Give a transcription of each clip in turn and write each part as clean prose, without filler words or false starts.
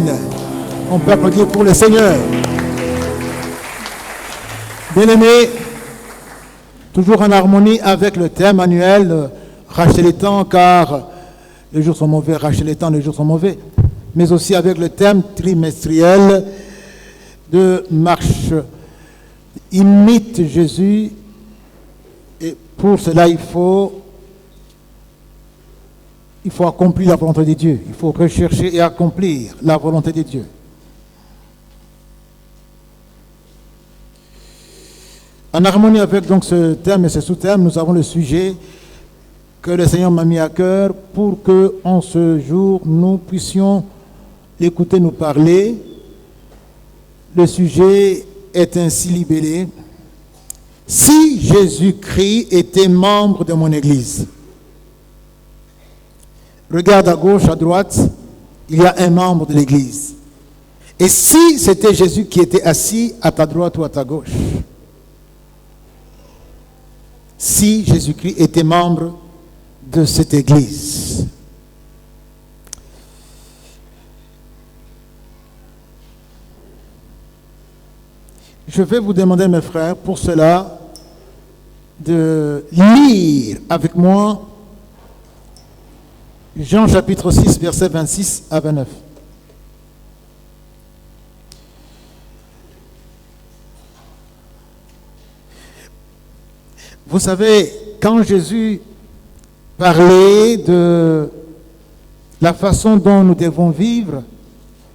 Amen. On peut applaudir pour le Seigneur. Bien-aimés, toujours en harmonie avec le thème annuel, racheter les temps car les jours sont mauvais, racheter les temps, les jours sont mauvais, mais aussi avec le thème trimestriel de marche, imite Jésus, et pour cela il faut accomplir la volonté de Dieu, il faut rechercher et accomplir la volonté de Dieu. En harmonie avec donc ce thème et ce sous-thème, nous avons le sujet que le Seigneur m'a mis à cœur pour que en ce jour nous puissions l'écouter nous parler. Le sujet est ainsi libellé: si Jésus-Christ était membre de mon Église. Regarde à gauche, à droite, il y a un membre de l'Église. Et si c'était Jésus qui était assis à ta droite ou à ta gauche? Si Jésus-Christ était membre de cette Église. Je vais vous demander, mes frères, pour cela, de lire avec moi Jean chapitre 6, versets 26 à 29. Vous savez, quand Jésus parlait de la façon dont nous devons vivre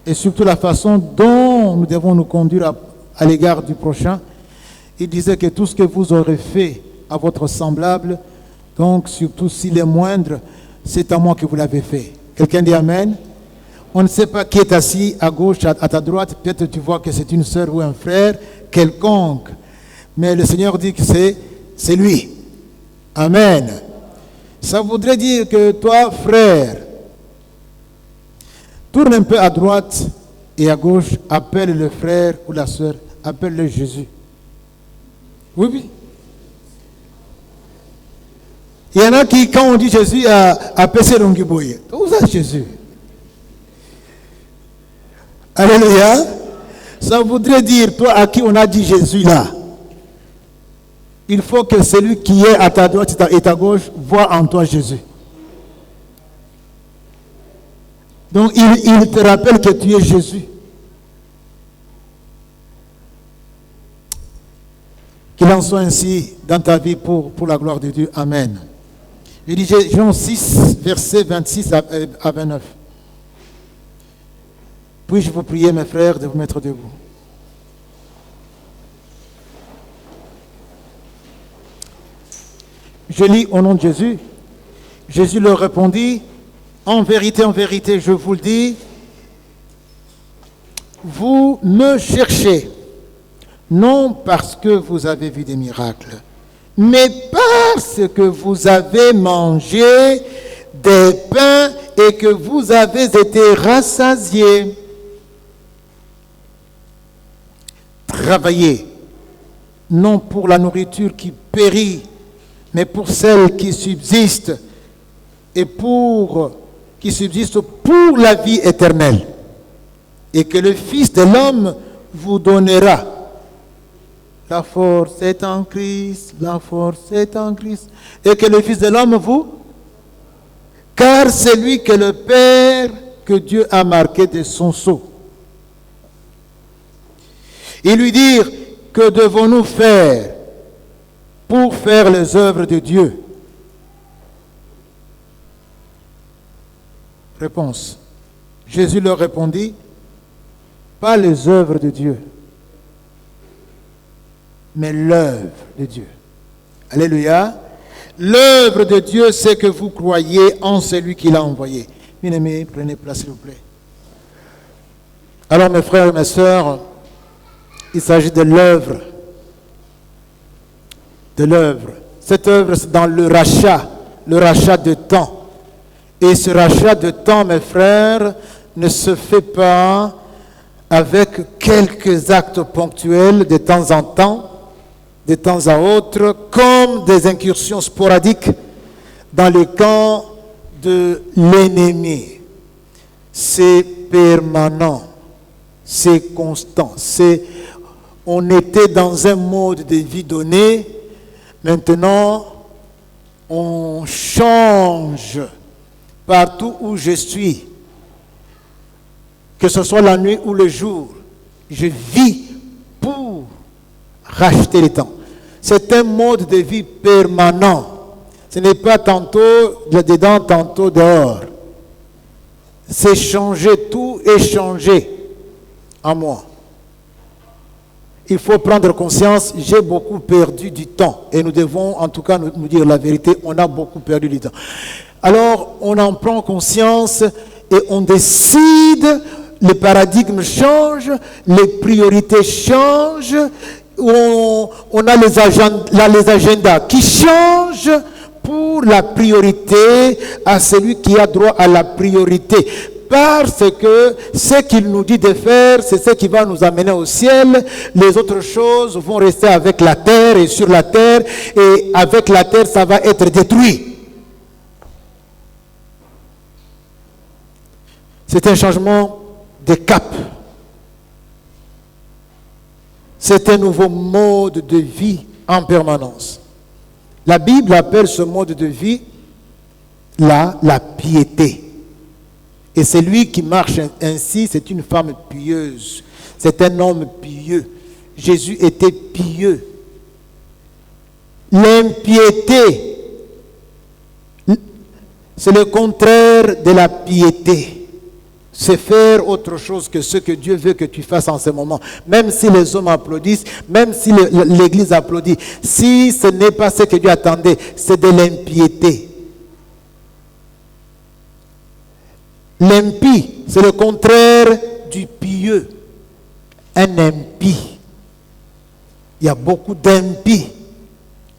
et surtout la façon dont nous devons nous conduire à l'égard du prochain, il disait que tout ce que vous aurez fait à votre semblable, donc surtout s'il est moindre, c'est à moi que vous l'avez fait. Quelqu'un dit Amen? On ne sait pas qui est assis à gauche, à ta droite. Peut-être tu vois que c'est une sœur ou un frère quelconque. Mais le Seigneur dit que c'est lui. Amen. Ça voudrait dire que toi, frère, tourne un peu à droite et à gauche, appelle le frère ou la sœur, appelle-le Jésus. Oui, oui. Il y en a qui, quand on dit Jésus, appellent Longiboye. Où est Jésus? Alléluia. Ça voudrait dire, toi à qui on a dit Jésus là, il faut que celui qui est à ta droite et à ta gauche voit en toi Jésus. Donc il te rappelle que tu es Jésus. Qu'il en soit ainsi dans ta vie pour la gloire de Dieu. Amen. Il dit Jean 6, versets 26 à 29. Puis-je vous prier, mes frères, de vous mettre debout? Je lis au nom de Jésus. Jésus leur répondit, en vérité, je vous le dis, vous me cherchez, non parce que vous avez vu des miracles, mais parce que vous avez mangé des pains et que vous avez été rassasiés. Travaillez, non pour la nourriture qui périt, mais pour celle qui subsiste qui subsiste pour la vie éternelle. Et que le Fils de l'homme vous donnera. La force est en Christ, la force est en Christ. Et que le Fils de l'homme car c'est lui que le Père, que Dieu a marqué de son sceau. Et lui dire, que devons-nous faire pour faire les œuvres de Dieu? Réponse. Jésus leur répondit, pas les œuvres de Dieu, mais l'œuvre de Dieu. Alléluia. L'œuvre de Dieu, c'est que vous croyez en celui qui l'a envoyé. Bien-aimés, prenez place s'il vous plaît. Alors mes frères et mes sœurs, il s'agit de l'œuvre. De l'œuvre. Cette œuvre, c'est dans le rachat de temps. Et ce rachat de temps, mes frères, ne se fait pas avec quelques actes ponctuels de temps en temps, de temps à autre, comme des incursions sporadiques dans le camp de l'ennemi. C'est permanent, c'est constant. On était dans un mode de vie donné, maintenant on change partout où je suis, que ce soit la nuit ou le jour. Je vis pour racheter le temps. C'est un mode de vie permanent. Ce n'est pas tantôt dedans, tantôt dehors. C'est changer, tout est changé en moi. Il faut prendre conscience, j'ai beaucoup perdu du temps. Et nous devons en tout cas nous dire la vérité, on a beaucoup perdu du temps. Alors on en prend conscience et on décide, le paradigme change, les priorités changent, on a les agendas qui changent pour la priorité à celui qui a droit à la priorité. Parce que ce qu'il nous dit de faire, c'est ce qui va nous amener au ciel. Les autres choses vont rester avec la terre et sur la terre. Et avec la terre, ça va être détruit. C'est un changement de cap. C'est un nouveau mode de vie en permanence. La Bible appelle ce mode de vie la piété. Et celui qui marche ainsi, c'est une femme pieuse. C'est un homme pieux. Jésus était pieux. L'impiété, c'est le contraire de la piété. C'est faire autre chose que ce que Dieu veut que tu fasses en ce moment. Même si les hommes applaudissent, même si l'Église applaudit. Si ce n'est pas ce que Dieu attendait, c'est de l'impiété. L'impie, c'est le contraire du pieux. Un impie. Il y a beaucoup d'impies.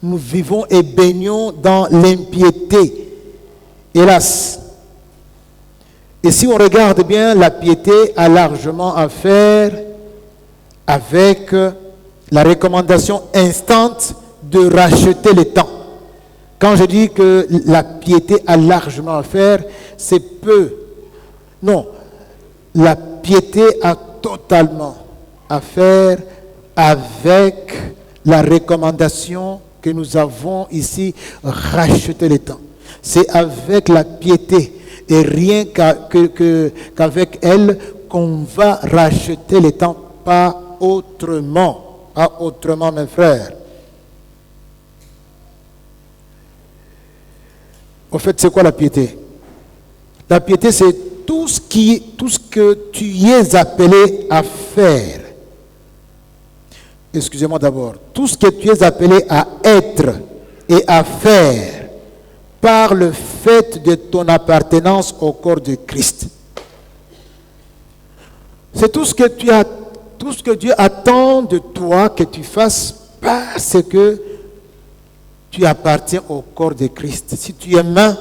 Nous vivons et baignons dans l'impiété. Hélas. Et si on regarde bien, la piété a largement à faire avec la recommandation instante de racheter le temps. Quand je dis que la piété a largement à faire, c'est peu. Non, la piété a totalement à faire avec la recommandation que nous avons ici, racheter le temps. C'est avec la piété et rien qu'avec elle qu'on va racheter le temps, pas autrement. Pas autrement, mes frères. Au fait, c'est quoi la piété? La piété, c'est tout ce que tu y es appelé à faire. Excusez-moi d'abord. Tout ce que tu es appelé à être et à faire par le fait de ton appartenance au corps de Christ. C'est tout ce que Dieu attend de toi que tu fasses parce que tu appartiens au corps de Christ. Si tu es main,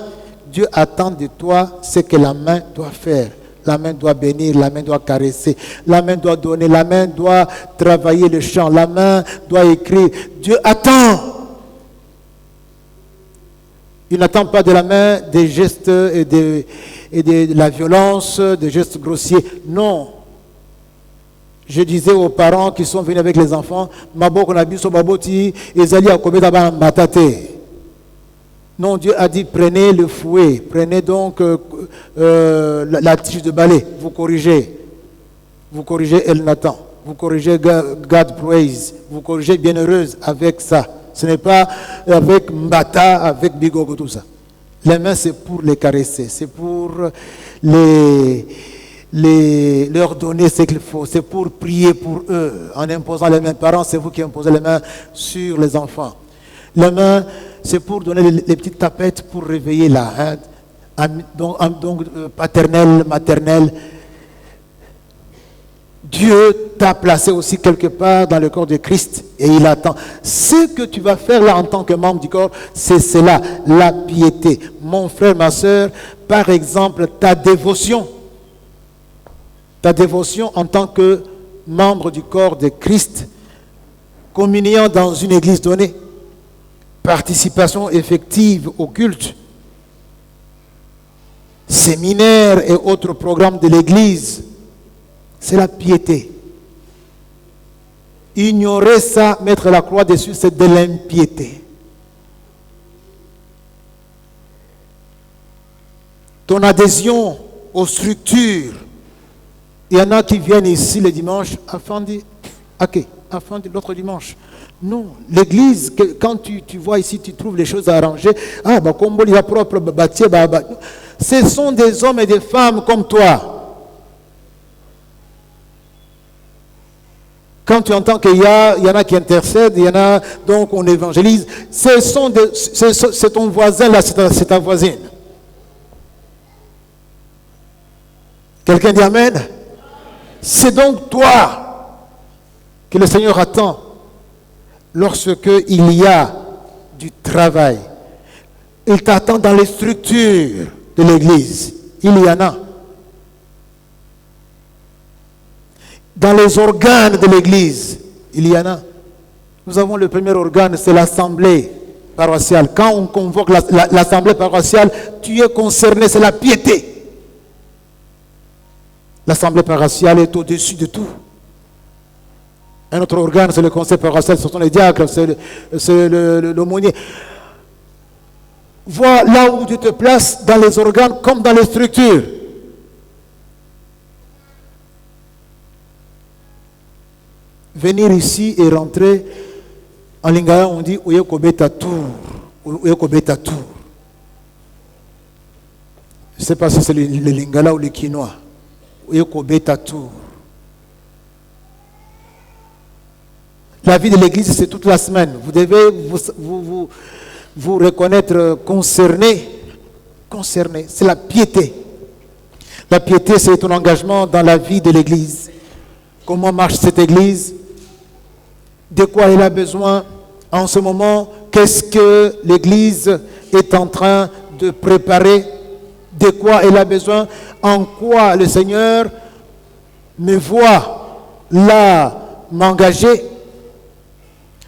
Dieu attend de toi ce que la main doit faire. La main doit bénir, la main doit caresser, la main doit donner, la main doit travailler le champ, la main doit écrire. Dieu attend. Il n'attend pas de la main des gestes et de la violence, des gestes grossiers. Non. Je disais aux parents qui sont venus avec les enfants, Mabo konabiso baboti, ezali akometa ba mbatate. Non, Dieu a dit, prenez le fouet, prenez donc la tige de balai, vous corrigez El Nathan, vous corrigez God Praise, vous corrigez Bienheureuse avec ça. Ce n'est pas avec Mbata, avec Bigogo, tout ça. Les mains, c'est pour les caresser, c'est pour leur donner ce qu'il faut, c'est pour prier pour eux. En imposant les mains, parents, c'est vous qui imposez les mains sur les enfants. Les mains, c'est pour donner les petites tapettes pour réveiller la haine. Donc paternelle, maternelle. Dieu t'a placé aussi quelque part dans le corps de Christ et il attend. Ce que tu vas faire là en tant que membre du corps, c'est cela, la piété. Mon frère, ma soeur, par exemple, ta dévotion en tant que membre du corps de Christ, communiant dans une église donnée, participation effective au culte. séminaires et autres programmes de l'Église, c'est la piété. Ignorer ça, mettre la croix dessus, c'est de l'impiété. Ton adhésion aux structures, il y en a qui viennent ici le dimanche, afin de l'autre dimanche. Non, l'église, quand tu vois ici, tu trouves les choses arrangées. Ah, bah, comme il y a propre, ce sont des hommes et des femmes comme toi. Quand tu entends qu'il y en a qui intercèdent, il y en a, donc on évangélise. C'est ton voisin là, c'est ta voisine. Quelqu'un dit Amen? C'est donc toi que le Seigneur attend lorsque il y a du travail. Il t'attend dans les structures de l'Église. Il y en a. Dans les organes de l'Église, il y en a. Nous avons le premier organe, c'est l'assemblée paroissiale. Quand on convoque l'assemblée paroissiale, tu es concerné, c'est la piété. L'assemblée paroissiale est au-dessus de tout. Un autre organe, c'est le conseil paroissial, ce sont les diacres, c'est l'aumônier. Vois là où tu te places dans les organes comme dans les structures. Venir ici et rentrer, en lingala on dit Oyekobeta tour. Oyekobeta tour. Je ne sais pas si c'est le lingala ou le quinoa. Oyekobeta tour. La vie de l'église, c'est toute la semaine. Vous devez vous reconnaître concerné. Concerné, c'est la piété. La piété, c'est ton engagement dans la vie de l'église. Comment marche cette église? De quoi elle a besoin en ce moment? Qu'est-ce que l'église est en train de préparer? De quoi elle a besoin? En quoi le Seigneur me voit là m'engager?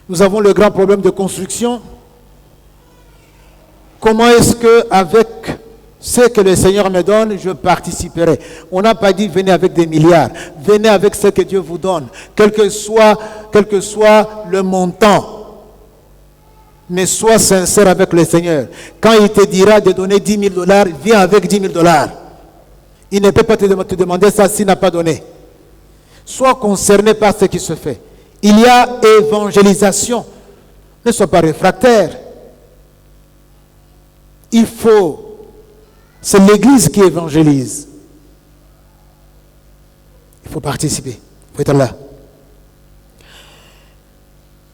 Nous avons le grand problème de construction. Comment est-ce que, avec ce que le Seigneur me donne, je participerai? On n'a pas dit venez avec des milliards. Venez avec ce que Dieu vous donne, quel que soit le montant. Mais sois sincère avec le Seigneur. Quand il te dira de donner $10,000, viens avec $10,000. Il ne peut pas te demander ça s'il n'a pas donné. Sois concerné par ce qui se fait. Il y a évangélisation. Ne sois pas réfractaire. C'est l'Église qui évangélise. Il faut participer. Il faut être là.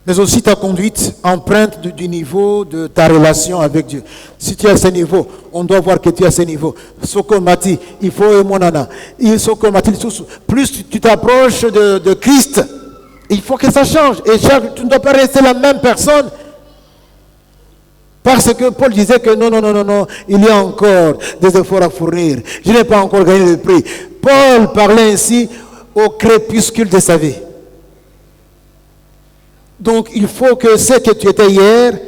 Mais aussi ta conduite empreinte du niveau de ta relation avec Dieu. Si tu es à ce niveau, on doit voir que tu es à ce niveau. Sokomati, il faut monana. Plus tu t'approches de Christ, il faut que ça change. Et tu ne dois pas rester la même personne. Parce que Paul disait que non, il y a encore des efforts à fournir. Je n'ai pas encore gagné le prix. Paul parlait ainsi au crépuscule de sa vie. Donc il faut que ce que tu étais hier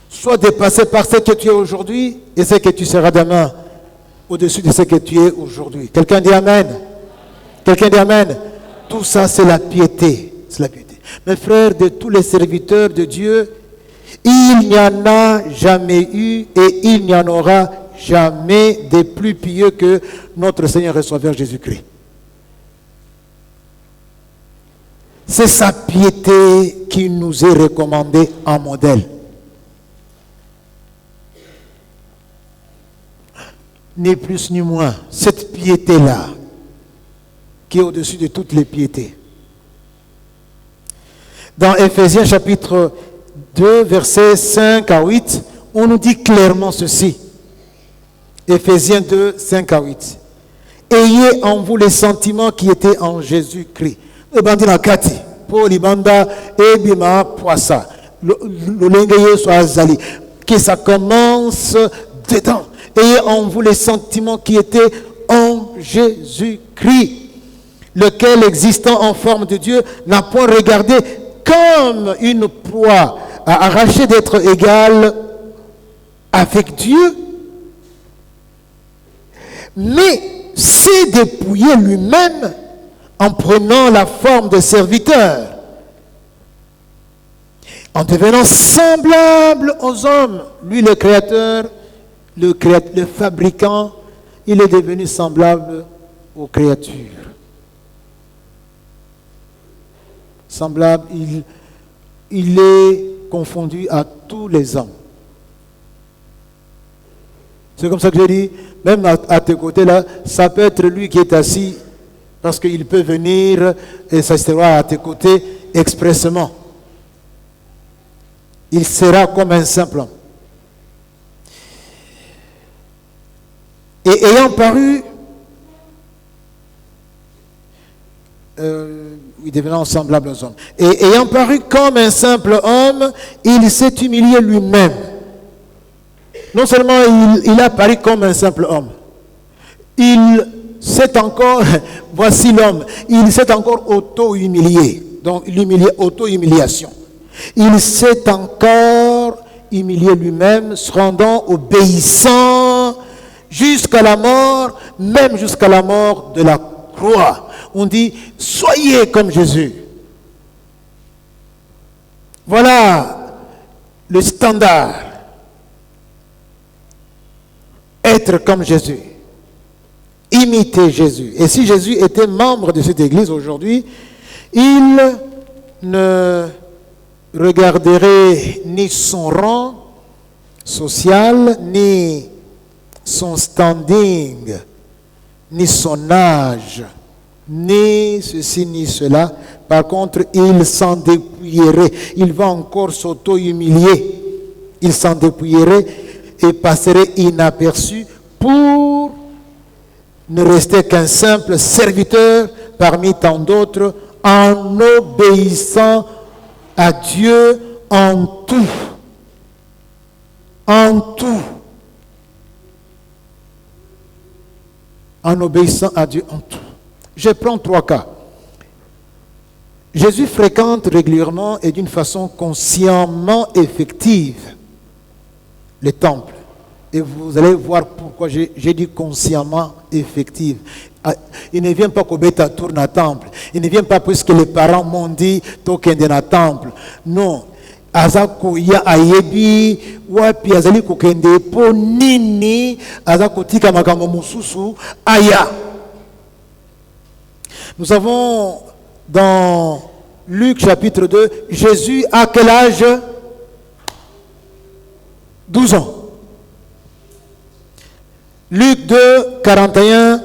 soit dépassé par ce que tu es aujourd'hui et ce que tu seras demain au-dessus de ce que tu es aujourd'hui. Quelqu'un dit Amen. Quelqu'un dit Amen. Tout ça, c'est la piété. C'est la piété. Mes frères, de tous les serviteurs de Dieu, il n'y en a jamais eu et il n'y en aura jamais de plus pieux que notre Seigneur et Sauveur Jésus-Christ. C'est sa piété qui nous est recommandée en modèle. Ni plus ni moins. Cette piété-là, qui est au-dessus de toutes les piétés. Dans Éphésiens chapitre 2, versets 5 à 8, on nous dit clairement ceci. Éphésiens 2, 5 à 8. Ayez en vous les sentiments qui étaient en Jésus-Christ. Que ça commence dedans. Ayez en vous les sentiments qui étaient en Jésus-Christ, lequel, existant en forme de Dieu, n'a point regardé comme une proie à arracher d'être égal avec Dieu, mais s'est dépouillé lui-même en prenant la forme de serviteur, en devenant semblable aux hommes. Lui, le créateur, le fabricant, il est devenu semblable aux créatures. Semblable, il est confondu à tous les hommes. C'est comme ça que je dis, même à tes côtés là, ça peut être lui qui est assis, parce qu'il peut venir et s'asseoir à tes côtés expressément. Il sera comme un simple homme. Et ayant paru, devenant semblable aux hommes, et ayant paru comme un simple homme, il s'est humilié lui-même. Non seulement il a paru comme un simple homme, il s'est encore, voici l'homme, il s'est encore auto-humilié. Donc auto-humiliation. Il s'est encore humilié lui-même, se rendant obéissant jusqu'à la mort, même jusqu'à la mort de la croix. On dit, soyez comme Jésus. Voilà le standard. Être comme Jésus. Imiter Jésus. Et si Jésus était membre de cette église aujourd'hui, il ne regarderait ni son rang social, ni son standing, ni son âge, ni ceci, ni cela. Par contre, il s'en dépouillerait. Il va encore s'auto-humilier. Il s'en dépouillerait et passerait inaperçu pour ne rester qu'un simple serviteur parmi tant d'autres, en obéissant à Dieu en tout. En tout. En obéissant à Dieu en tout. Je prends 3 cas. Jésus fréquente régulièrement et d'une façon consciemment effective les temples. Et vous allez voir pourquoi j'ai dit consciemment effective. Il ne vient pas qu'au bêta tourne à temple. Il ne vient pas parce que les parents m'ont dit token de na temple. Non. Azako ya ayebi wapi azali kokende po nini azako tika makambo mususu aya. Nous avons dans Luc chapitre 2, Jésus à quel âge? 12 ans. Luc 2, 41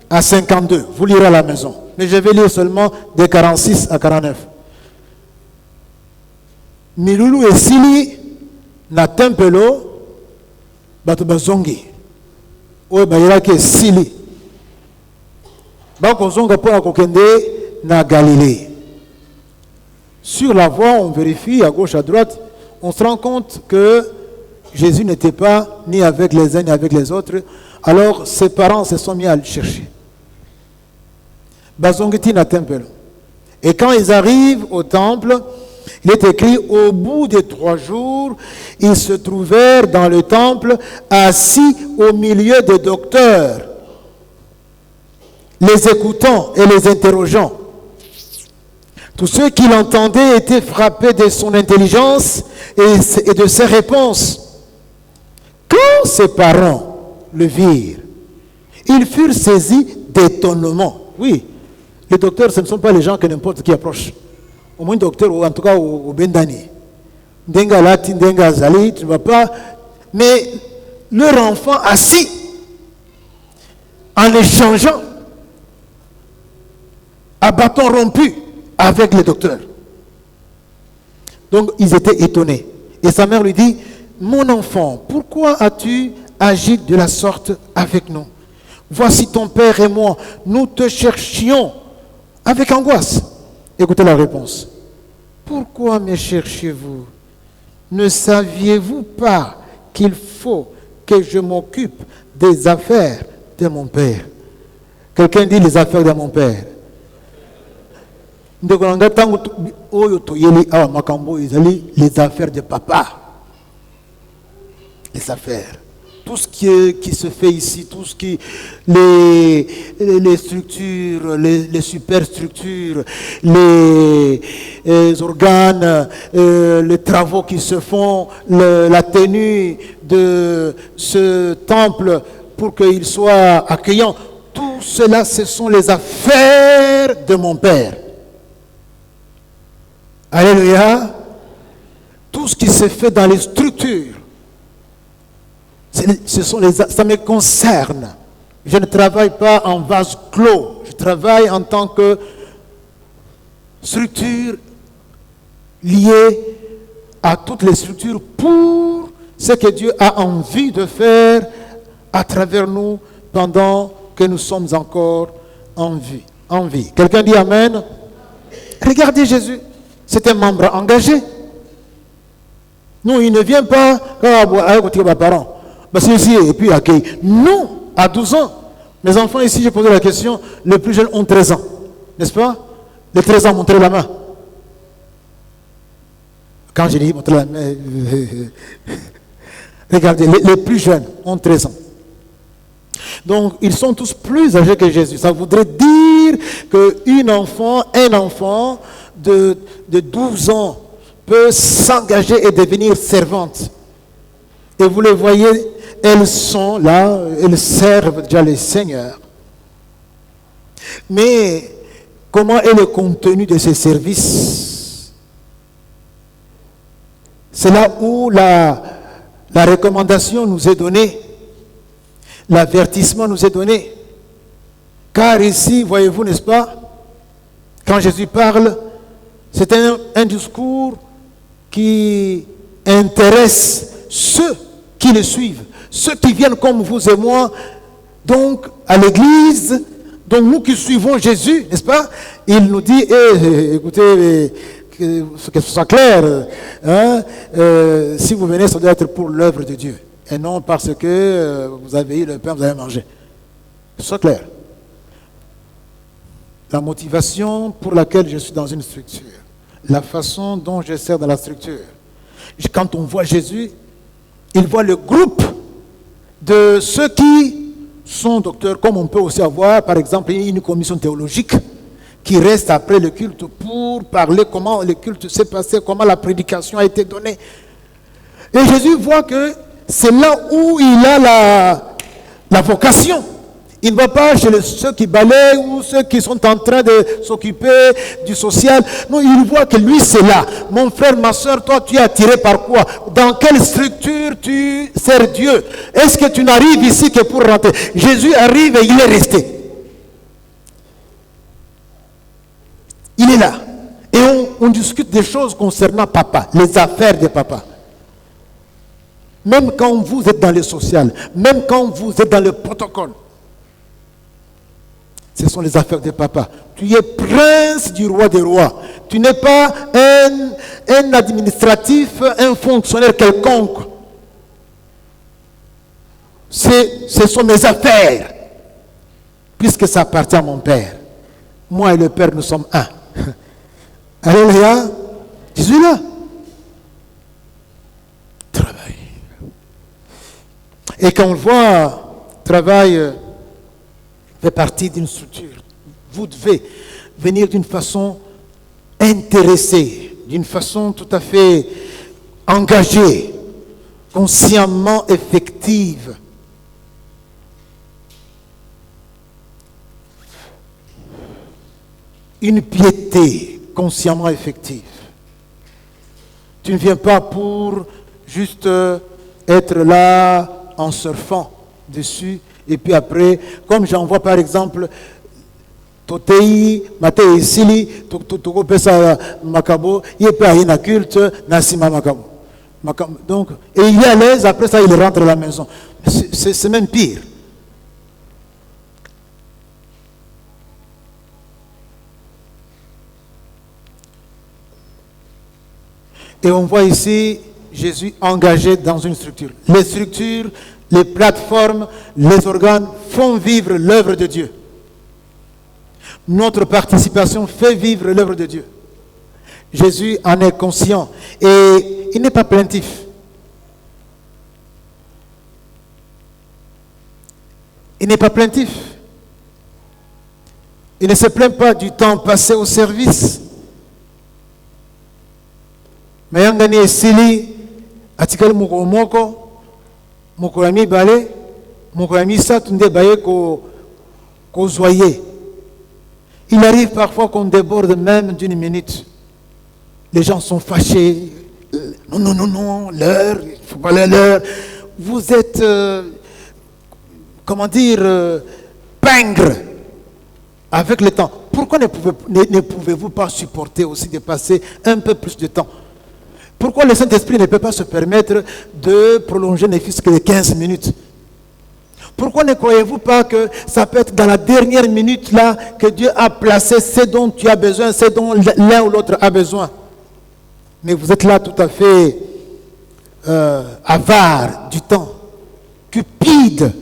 à 52. Vous lirez à la maison. Mais je vais lire seulement de 46 à 49. Milulu et Sili na tempelo bato bazongi. Oye bayiraki Sili. Bakozonga pona kokende na Galilée. Sur la voie, on vérifie à gauche à droite, on se rend compte que Jésus n'était pas ni avec les uns ni avec les autres. Alors ses parents se sont mis à le chercher. Bazongiti na temple. Et quand ils arrivent au temple, il est écrit, au bout de 3 jours, ils se trouvèrent dans le temple, assis au milieu des docteurs, les écoutant et les interrogeant. Tous ceux qui l'entendaient étaient frappés de son intelligence et de ses réponses. Quand ses parents le virent, ils furent saisis d'étonnement. Oui, les docteurs, ce ne sont pas les gens que n'importe qui approche. Au moins docteur, ou en tout cas au Bendani. Ndenga Lati, Ndenga Zali, tu ne vas pas. Mais leur enfant assis, en échangeant, à bâton rompu, avec les docteurs. Donc ils étaient étonnés. Et sa mère lui dit, mon enfant, pourquoi as-tu agi de la sorte avec nous? Voici ton père et moi, nous te cherchions avec angoisse. Écoutez la réponse. Pourquoi me cherchez-vous? Ne saviez-vous pas qu'il faut que je m'occupe des affaires de mon père? Quelqu'un dit les affaires de mon père. Les affaires de papa. Les affaires. tout ce qui se fait ici, tout ce qui, les structures, les superstructures, les organes, les travaux qui se font, la tenue de ce temple pour qu'il soit accueillant, tout cela, ce sont les affaires de mon Père. Alléluia. Tout ce qui se fait dans les structures, ça me concerne. Je ne travaille pas en vase clos. Je travaille en tant que structure liée à toutes les structures pour ce que Dieu a envie de faire à travers nous pendant que nous sommes encore en vie. Quelqu'un dit Amen? Regardez Jésus. C'est un membre engagé. Non, il ne vient pas avec mes parents. Et puis accueille. Non, à 12 ans. Mes enfants ici, j'ai posé la question, les plus jeunes ont 13 ans. N'est-ce pas? Les 13 ans, montrez la main. Quand j'ai dit montrez la main, regardez, les plus jeunes ont 13 ans. Donc, ils sont tous plus âgés que Jésus. Ça voudrait dire un enfant de 12 ans peut s'engager et devenir servante. Et vous les voyez, elles sont là, elles servent déjà les seigneurs. Mais comment est le contenu de ces services? C'est là où la recommandation nous est donnée, l'avertissement nous est donné. Car ici, voyez-vous, n'est-ce pas, quand Jésus parle, c'est un discours qui intéresse ceux qui le suivent, ceux qui viennent comme vous et moi, donc à l'église, donc nous qui suivons Jésus, n'est-ce pas? Il nous dit, écoutez, que ce soit clair, hein, si vous venez, ça doit être pour l'œuvre de Dieu, et non parce que vous avez eu le pain, vous avez mangé. Que ce soit clair. La motivation pour laquelle je suis dans une structure, la façon dont je sers dans la structure. Quand on voit Jésus, il voit le groupe de ceux qui sont docteurs, comme on peut aussi avoir, par exemple, une commission théologique qui reste après le culte pour parler comment le culte s'est passé, comment la prédication a été donnée. Et Jésus voit que c'est là où il a la vocation. Il ne va pas chez ceux qui balayent ou ceux qui sont en train de s'occuper du social. Non, il voit que lui, c'est là. Mon frère, ma soeur, toi, tu es attiré par quoi? Dans quelle structure tu sers Dieu? Est-ce que tu n'arrives ici que pour rentrer? Jésus arrive et il est resté. Il est là. Et on discute des choses concernant papa, les affaires de papa. Même quand vous êtes dans le social, même quand vous êtes dans le protocole, ce sont les affaires de papa. Tu es prince du roi des rois. Tu n'es pas un administratif, un fonctionnaire quelconque. Ce sont mes affaires. Puisque ça appartient à mon Père. Moi et le Père, nous sommes un. Alléluia. Jésus est là. Travail. Et quand on voit travail fait partie d'une structure. Vous devez venir d'une façon intéressée, d'une façon tout à fait engagée, consciemment effective. Une piété consciemment effective. Tu ne viens pas pour juste être là en surfant dessus. Et puis après, comme j'en vois par exemple, Totei, Matei Sili, Toko Pesa Makabo, il est pas un culte, Nassima Makabo. Donc, et il est à l'aise, après ça il rentre à la maison. C'est même pire. Et on voit ici Jésus engagé dans une structure. Les structures, les plateformes, les organes font vivre l'œuvre de Dieu. Notre participation fait vivre l'œuvre de Dieu. Jésus en est conscient et il n'est pas plaintif. Il n'est pas plaintif. Il ne se plaint pas du temps passé au service. Mais yangani esili atikali moko moko moko ami balé moko ami satunde baye ko zoyer. Il arrive parfois qu'on déborde même d'une minute. Les gens sont fâchés. Non, l'heure, il ne faut pas l'heure. Vous êtes, pingre avec le temps. Pourquoi ne pouvez-vous pas supporter aussi de passer un peu plus de temps? Pourquoi le Saint-Esprit ne peut pas se permettre de prolonger ne fût-ce que de 15 minutes? Pourquoi ne croyez-vous pas que ça peut être dans la dernière minute là que Dieu a placé ce dont tu as besoin, ce dont l'un ou l'autre a besoin? Mais vous êtes là tout à fait avare du temps, cupide.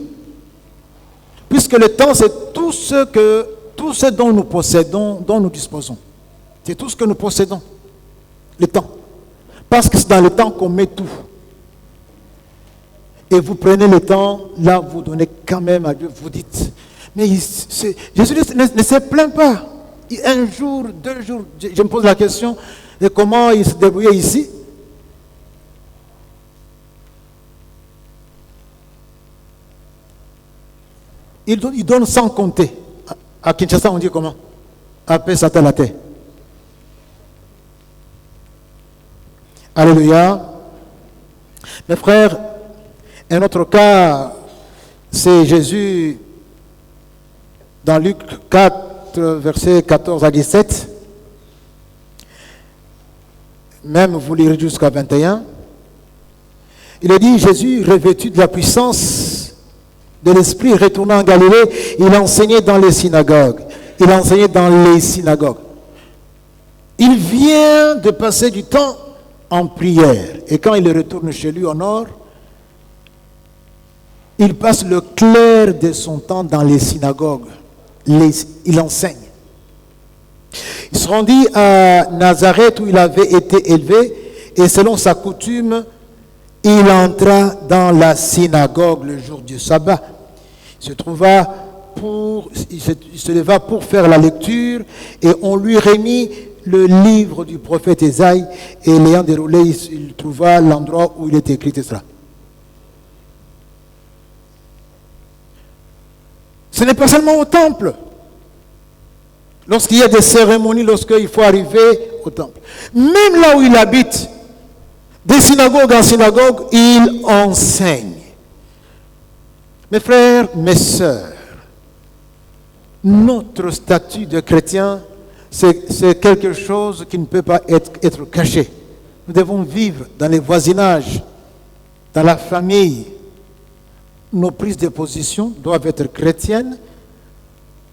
Puisque le temps, c'est tout ce dont nous possédons, dont nous disposons. C'est tout ce que nous possédons, le temps. Parce que c'est dans le temps qu'on met tout. Et vous prenez le temps, là vous donnez quand même à Dieu, vous dites, mais Jésus ne se plaint pas. Un jour, 2 jours, je me pose la question de comment il se débrouillait ici. Il donne sans compter. À Kinshasa, on dit comment? Après Satan la terre. Alléluia. Mes frères, un autre cas, c'est Jésus dans Luc 4, versets 14 à 17. Même vous lirez jusqu'à 21. Il est dit, Jésus, revêtu de la puissance de l'Esprit, retournant en Galilée, il enseignait dans les synagogues. Il vient de passer du temps en prière. Et quand il retourne chez lui au nord, il passe le clair de son temps dans les synagogues. Il enseigne. Il se rendit à Nazareth où il avait été élevé et selon sa coutume, il entra dans la synagogue le jour du sabbat. Il se leva pour faire la lecture et on lui remit le livre du prophète Ésaïe et l'ayant déroulé, il trouva l'endroit où il était écrit, etc. Ce n'est pas seulement au temple. Lorsqu'il y a des cérémonies, lorsqu'il faut arriver au temple. Même là où il habite, de synagogue en synagogue, il enseigne. Mes frères, mes sœurs, notre statut de chrétien, c'est quelque chose qui ne peut pas être caché. Nous devons vivre dans les voisinages, dans la famille. Nos prises de position doivent être chrétiennes.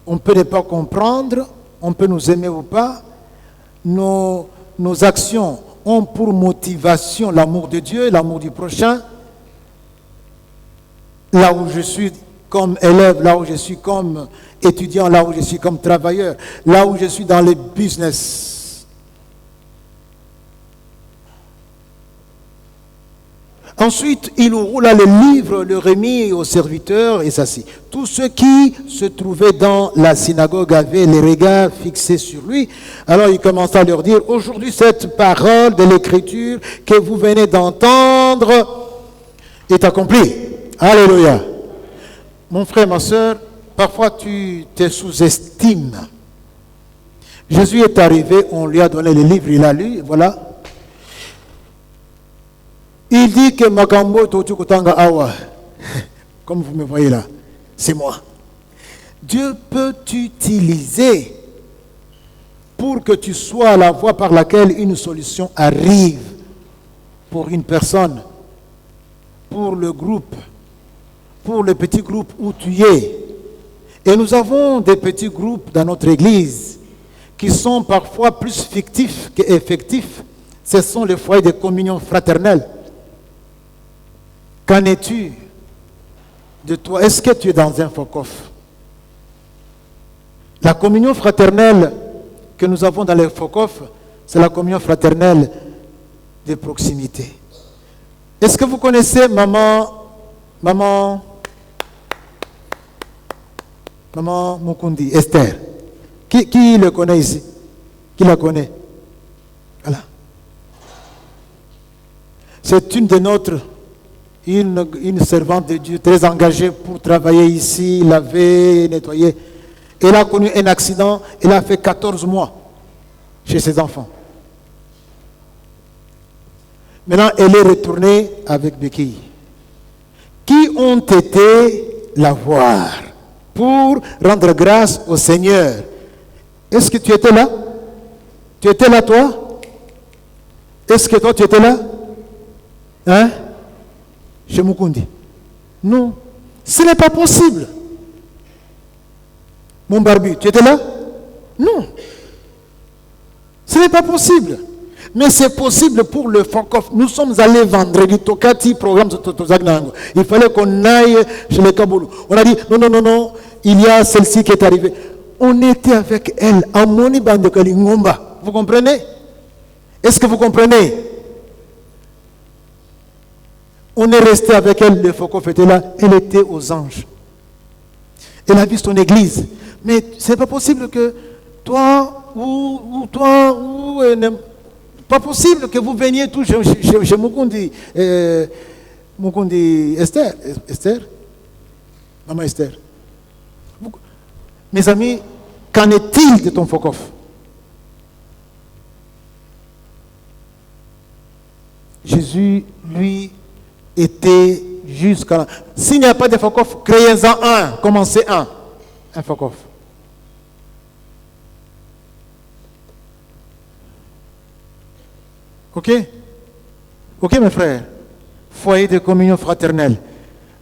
On peut ne pas comprendre, on peut nous aimer ou pas. Nos actions ont pour motivation l'amour de Dieu, l'amour du prochain. Là où je suis comme élève, là où je suis comme étudiant, là où je suis comme travailleur, là où je suis dans les business. Ensuite, il roula le livre, le remit aux serviteurs et s'assit. Tous ceux qui se trouvaient dans la synagogue avaient les regards fixés sur lui. Alors il commença à leur dire, aujourd'hui cette parole de l'Écriture que vous venez d'entendre est accomplie. Alléluia. Mon frère, ma soeur, parfois tu te sous-estimes. Jésus est arrivé, on lui a donné le livre, il a lu, voilà. Il dit que Makambo Tochukutanga Awa, comme vous me voyez là, c'est moi. Dieu peut t'utiliser pour que tu sois la voie par laquelle une solution arrive pour une personne, pour le groupe, pour le petit groupe où tu es. Et nous avons des petits groupes dans notre église qui sont parfois plus fictifs qu'effectifs. Ce sont les foyers de communion fraternelle. Qu'en es-tu de toi? Est-ce que tu es dans un FOCOF? La communion fraternelle que nous avons dans les FOCOF, c'est la communion fraternelle de proximité. Est-ce que vous connaissez maman Maman Mukundi, Esther. Qui le connaît ici? Qui la connaît? Voilà. C'est une de nôtres, une servante de Dieu très engagée pour travailler ici, laver, nettoyer. Elle a connu un accident, elle a fait 14 mois chez ses enfants. Maintenant, elle est retournée avec Becky. Qui ont été la voir pour rendre grâce au Seigneur? Est-ce que tu étais là? Tu étais là, toi? Est-ce que toi, tu étais là? Hein? Chez Mukundi? Non. Ce n'est pas possible. Mon barbu, tu étais là? Non. Ce n'est pas possible. Mais c'est possible pour le Fokof. Nous sommes allés vendredi, Tokati, programme de Tozagnango. Il fallait qu'on aille chez les Kaboulou. On a dit, non, il y a celle-ci qui est arrivée. On était avec elle, à Moni Bandekali Ngomba. Vous comprenez? Est-ce que vous comprenez? On est resté avec elle, le Fokof était là, elle était aux anges. Elle a vu son église. Mais c'est pas possible que toi, pas possible que vous veniez tous chez Mukundi, Mukundi Esther, Maman Esther. Mes amis, qu'en est-il de ton Fokof? Jésus, lui, était jusqu'à là. S'il n'y a pas de Fokof, créez-en un, commencez un Fokof. Ok, mes frères, foyer de communion fraternelle.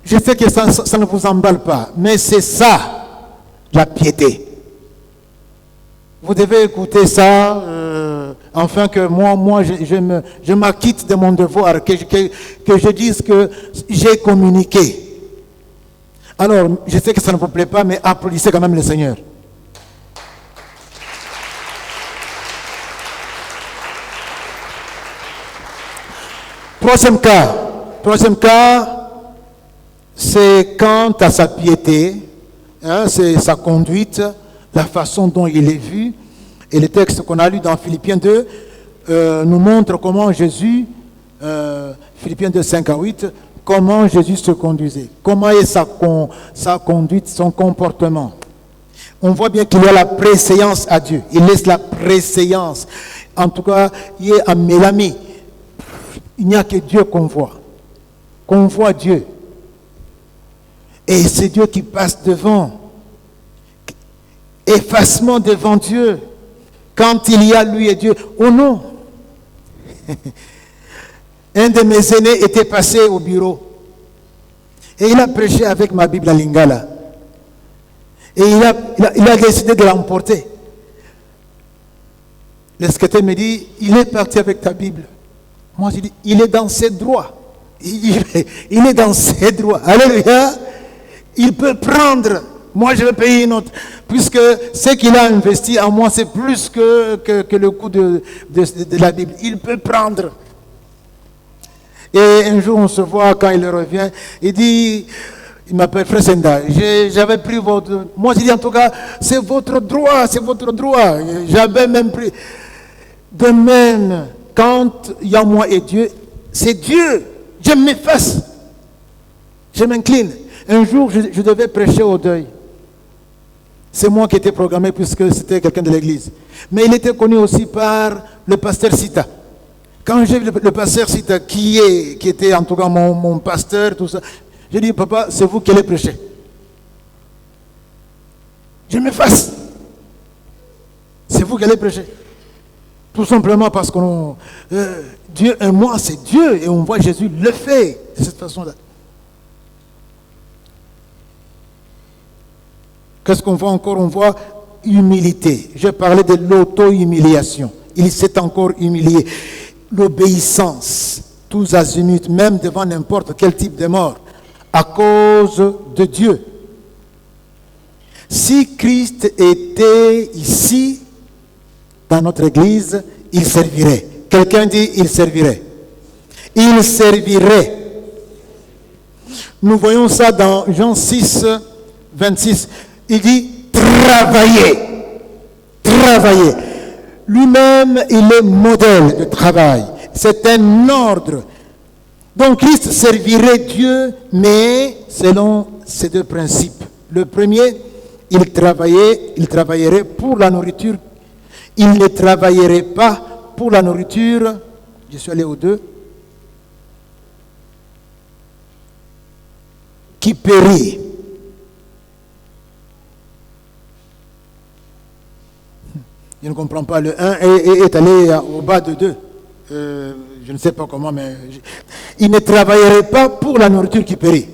Je sais que ça ne vous emballe pas, mais c'est ça, la piété. Vous devez écouter ça, afin que moi je m'acquitte de mon devoir, que je dise que j'ai communiqué. Alors, je sais que ça ne vous plaît pas, mais applaudissez quand même le Seigneur. Troisième cas, c'est quant à sa piété, c'est sa conduite, la façon dont il est vu. Et le texte qu'on a lu dans Philippiens 2 nous montre comment Jésus, Philippiens 2, 5 à 8, comment Jésus se conduisait, comment est sa conduite, son comportement. On voit bien qu'il y a la préséance à Dieu, il laisse la préséance. En tout cas, il est à Mélanie. Il n'y a que Dieu qu'on voit Dieu. Et c'est Dieu qui passe devant, effacement devant Dieu, quand il y a lui et Dieu. Oh non! Un de mes aînés était passé au bureau et il a prêché avec ma Bible à Lingala. Et il a décidé de l'emporter. Le secrétaire me dit, il est parti avec ta Bible. Moi, je dis, il est dans ses droits. Il est dans ses droits. Alléluia. Il peut prendre. Moi, je vais payer une autre. Puisque ce qu'il a investi en moi, c'est plus que le coût de la Bible. Il peut prendre. Et un jour, on se voit quand il revient. Il dit, il m'appelle Frère Senda. J'avais pris votre... Moi, je dis en tout cas, c'est votre droit, c'est votre droit. J'avais même pris... De même... Quand il y a moi et Dieu, c'est Dieu. Je m'efface. Je m'incline. Un jour, je devais prêcher au deuil. C'est moi qui étais programmé puisque c'était quelqu'un de l'église. Mais il était connu aussi par le pasteur Sita. Quand j'ai vu le pasteur Sita, qui était en tout cas mon pasteur, tout ça, j'ai dit, papa, c'est vous qui allez prêcher. Je m'efface. C'est vous qui allez prêcher. Tout simplement parce que Dieu et moi, c'est Dieu. Et on voit Jésus le fait de cette façon-là. Qu'est-ce qu'on voit encore? On voit humilité. Je parlais de l'auto-humiliation. Il s'est encore humilié. L'obéissance, tous azimuts, même devant n'importe quel type de mort, à cause de Dieu. Si Christ était ici, dans notre église, il servirait. Quelqu'un dit, il servirait. Il servirait. Nous voyons ça dans Jean 6, 26. Il dit travailler. Travailler. Lui-même, il est modèle de travail. C'est un ordre. Donc Christ servirait Dieu, mais selon ces deux principes. Le premier, il travaillerait pour la nourriture. Il ne travaillerait pas pour la nourriture. Je suis allé aux deux. Qui périt. Je ne comprends pas. Le 1 est allé au bas de 2. Je ne sais pas comment, mais... Il ne travaillerait pas pour la nourriture qui périt.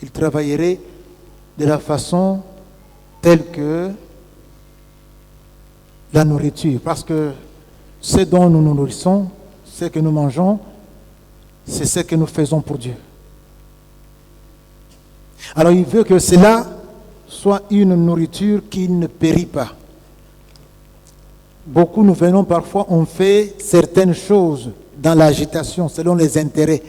Il travaillerait de la façon telle que la nourriture. Parce que ce dont nous nous nourrissons, ce que nous mangeons, c'est ce que nous faisons pour Dieu. Alors il veut que cela soit une nourriture qui ne périt pas. Beaucoup nous venons parfois, on fait certaines choses dans l'agitation, selon les intérêts.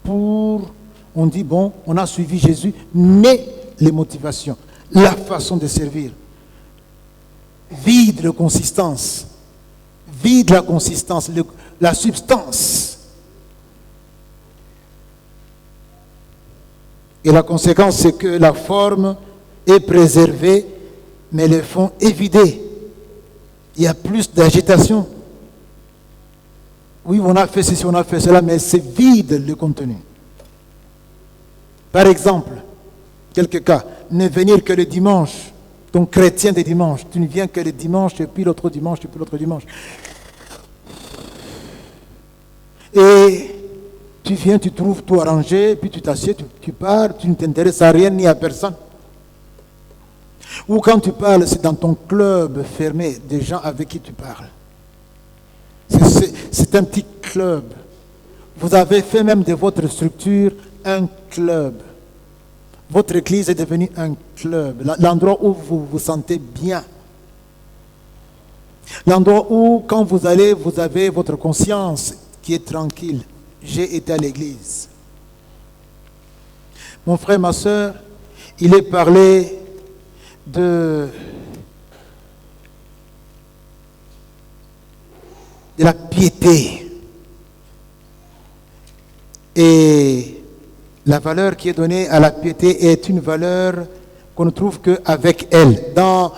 On dit, bon, on a suivi Jésus, mais les motivations, la façon de servir, vide de consistance, vide la consistance, la substance. Et la conséquence, c'est que la forme est préservée, mais le fond est vidé. Il y a plus d'agitation. Oui, on a fait ceci, on a fait cela, mais c'est vide le contenu. Par exemple, quelques cas, ne venir que le dimanche, ton chrétien de dimanche, tu ne viens que le dimanche, et puis l'autre dimanche, et puis l'autre dimanche. Et tu viens, tu trouves tout arrangé, puis tu t'assieds, tu pars, tu ne t'intéresses à rien ni à personne. Ou quand tu parles, c'est dans ton club fermé, des gens avec qui tu parles. C'est un petit club. Vous avez fait même de votre structure un club. Votre église est devenue un club. L'endroit où vous vous sentez bien. L'endroit où, quand vous allez, vous avez votre conscience qui est tranquille. J'ai été à l'église. Mon frère, ma soeur, il est parlé de la piété. Et la valeur qui est donnée à la piété est une valeur qu'on ne trouve qu'avec elle. Dans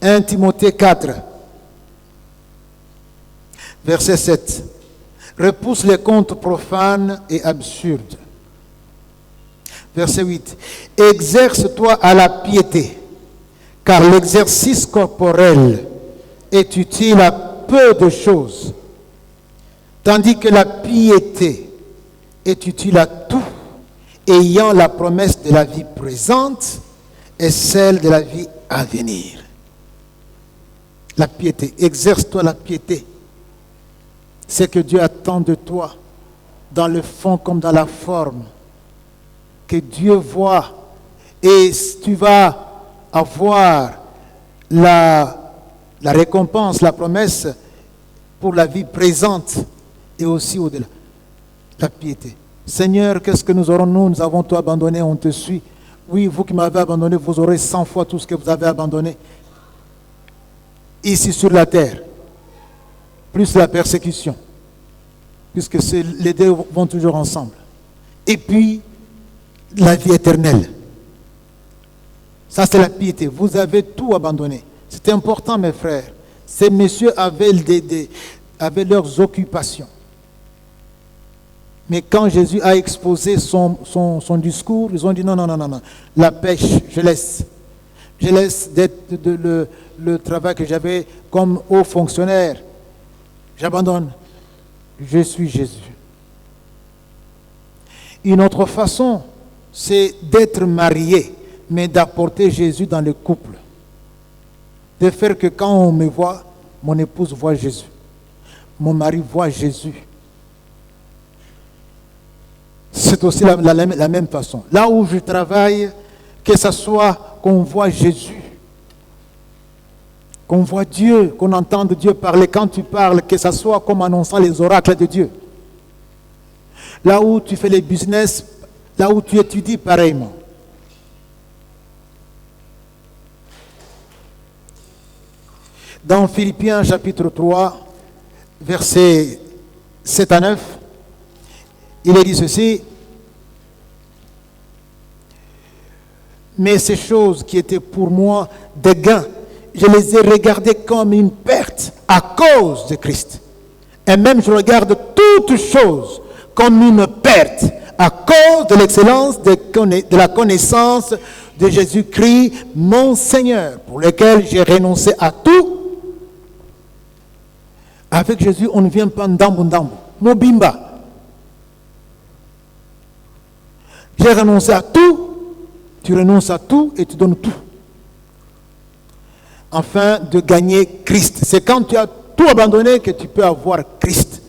1 Timothée 4, verset 7, repousse les contes profanes et absurdes. Verset 8, exerce-toi à la piété, car l'exercice corporel est utile à peu de choses, tandis que la piété est utile à tout, ayant la promesse de la vie présente et celle de la vie à venir. La piété, exerce-toi la piété. C'est que Dieu attend de toi, dans le fond comme dans la forme, que Dieu voit, et tu vas avoir la récompense, la promesse pour la vie présente et aussi au-delà. La piété. Seigneur, qu'est-ce que nous aurons, nous avons tout abandonné, on te suit. Oui, vous qui m'avez abandonné, vous aurez 100 fois tout ce que vous avez abandonné. Ici sur la terre. Plus la persécution. Puisque les deux vont toujours ensemble. Et puis, la vie éternelle. Ça, c'est la piété. Vous avez tout abandonné. C'est important, mes frères. Ces messieurs avaient leurs occupations. Mais quand Jésus a exposé son discours, ils ont dit non. La pêche, je laisse. Je laisse le travail que j'avais comme haut fonctionnaire. J'abandonne. Je suis Jésus. Une autre façon, c'est d'être marié, mais d'apporter Jésus dans le couple. De faire que quand on me voit, mon épouse voit Jésus. Mon mari voit Jésus. C'est aussi la même façon. Là où je travaille, que ce soit qu'on voit Jésus, qu'on voit Dieu, qu'on entende Dieu parler. Quand tu parles, que ce soit comme annonçant les oracles de Dieu. là où tu fais les business, là où tu étudies pareillement. Dans Philippiens chapitre 3, versets 7 à 9, il est dit ceci: mais ces choses qui étaient pour moi des gains, je les ai regardées comme une perte à cause de Christ. Et même je regarde toutes choses comme une perte à cause de l'excellence de la connaissance de Jésus-Christ, mon Seigneur, pour lequel j'ai renoncé à tout. Avec Jésus, on ne vient pas ndambo, mobimba. J'ai renoncé à tout, tu renonces à tout et tu donnes tout. Afin de gagner Christ. C'est quand tu as tout abandonné que tu peux avoir Christ.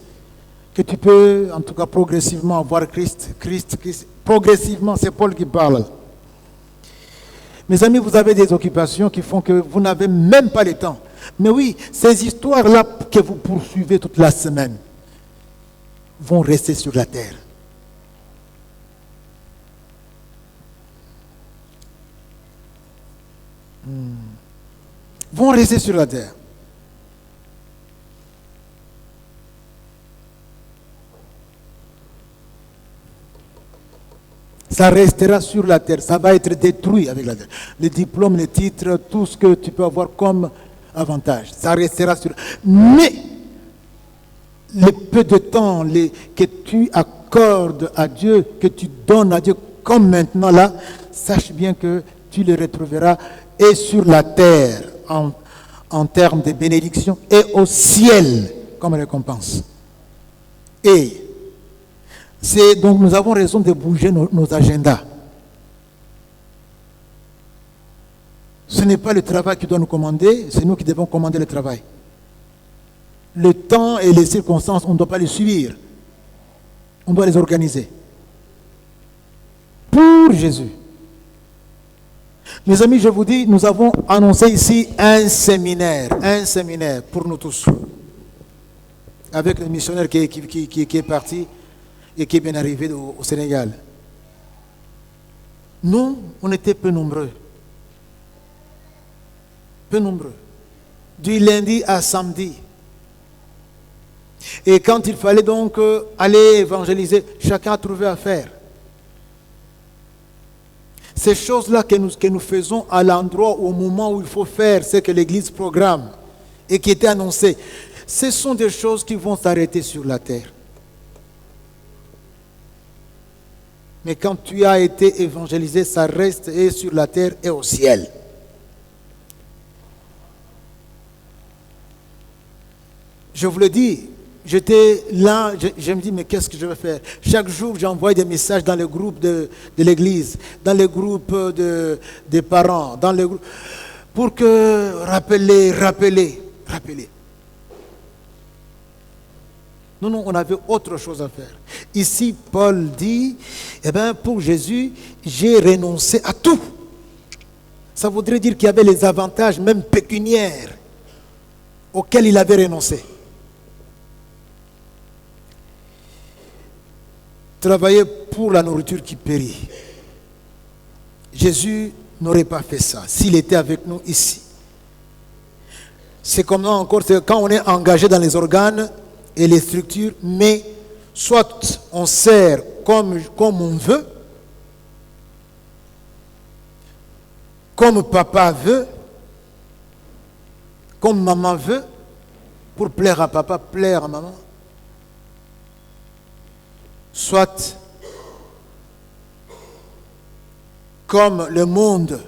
Que tu peux, en tout cas progressivement, avoir Christ. Christ. Progressivement, c'est Paul qui parle. Mes amis, vous avez des occupations qui font que vous n'avez même pas le temps. Mais oui, ces histoires-là que vous poursuivez toute la semaine vont rester sur la terre. Vont rester sur la terre. Ça restera sur la terre, ça va être détruit avec la terre. Les diplômes, les titres, tout ce que tu peux avoir comme avantage, ça restera sur. Mais le peu de temps que tu accordes à Dieu, que tu donnes à Dieu, comme maintenant là, sache bien que tu le retrouveras et sur la terre en termes de bénédiction et au ciel comme récompense. Et c'est donc nous avons raison de bouger nos agendas. Ce n'est pas le travail qui doit nous commander, c'est nous qui devons commander le travail. Le temps et les circonstances, on ne doit pas les subir. On doit les organiser. Pour Jésus. Mes amis, je vous dis, nous avons annoncé ici un séminaire pour nous tous. Avec le missionnaire qui est parti et qui est bien arrivé au Sénégal. Nous, on était peu nombreux. Peu nombreux. Du lundi à samedi. Et quand il fallait donc aller évangéliser, chacun a trouvé à faire. Ces choses-là que nous faisons à l'endroit, au moment où il faut faire ce que l'Église programme et qui était annoncé, ce sont des choses qui vont s'arrêter sur la terre. Mais quand tu as été évangélisé, ça reste et sur la terre et au ciel. Je vous le dis, j'étais là, je me dis, mais qu'est-ce que je vais faire? Chaque jour, j'envoie des messages dans le groupe de l'église, dans le groupe des parents, dans le groupe, pour que rappeler. Non, on avait autre chose à faire. Ici, Paul dit, pour Jésus, j'ai renoncé à tout. Ça voudrait dire qu'il y avait les avantages, même pécuniaires, auxquels il avait renoncé. Travailler pour la nourriture qui périt. Jésus n'aurait pas fait ça s'il était avec nous ici. C'est comme ça encore, c'est quand on est engagé dans les organes et les structures, mais soit on sert comme on veut, comme papa veut, comme maman veut, pour plaire à papa, plaire à maman. Soit comme le monde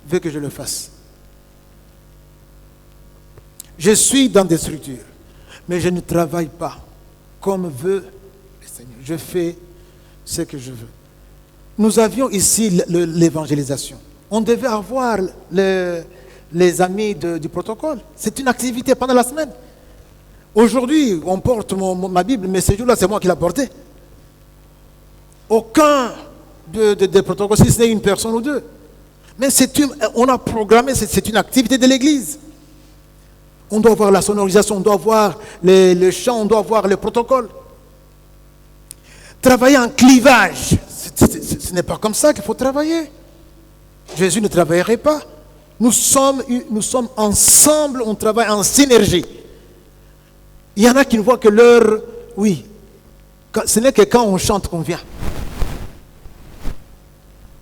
veut que je le fasse. Je suis dans des structures, mais je ne travaille pas comme veut le Seigneur. Je fais ce que je veux. Nous avions ici l'évangélisation. On devait avoir les amis du protocole. C'est une activité pendant la semaine. Aujourd'hui, on porte ma Bible, mais ce jour-là, c'est moi qui l'ai portée. Aucun des protocoles, si ce n'est une personne ou deux. Mais on a programmé, c'est une activité de l'Église. On doit voir la sonorisation, on doit voir le chant, on doit voir le protocole. Travailler en clivage. Ce n'est pas comme ça qu'il faut travailler. Jésus ne travaillerait pas. Nous sommes ensemble, on travaille en synergie. Il y en a qui ne voient que leur... Oui, ce n'est que quand on chante qu'on vient.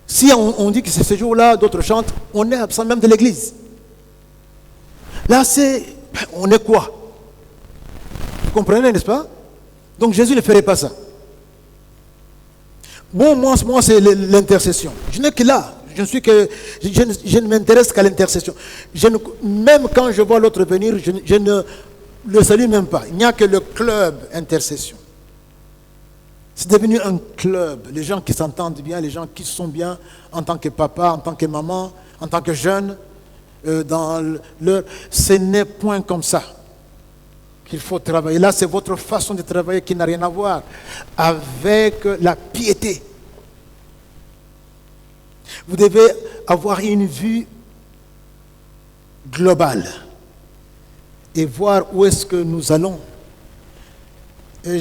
Si on dit que c'est ce jour-là, d'autres chantent, on est absent même de l'église. Là, on est quoi? Vous comprenez, n'est-ce pas? Donc Jésus ne ferait pas ça. Bon, moi c'est l'intercession. Je n'ai que là. Je ne m'intéresse qu'à l'intercession. Même quand je vois l'autre venir, je ne le salue même pas. Il n'y a que le club intercession. C'est devenu un club. Les gens qui s'entendent bien, les gens qui sont bien en tant que papa, en tant que maman, en tant que jeune, ce n'est point comme ça qu'il faut travailler. Là, c'est votre façon de travailler qui n'a rien à voir avec la piété. Vous devez avoir une vue globale et voir où est-ce que nous allons.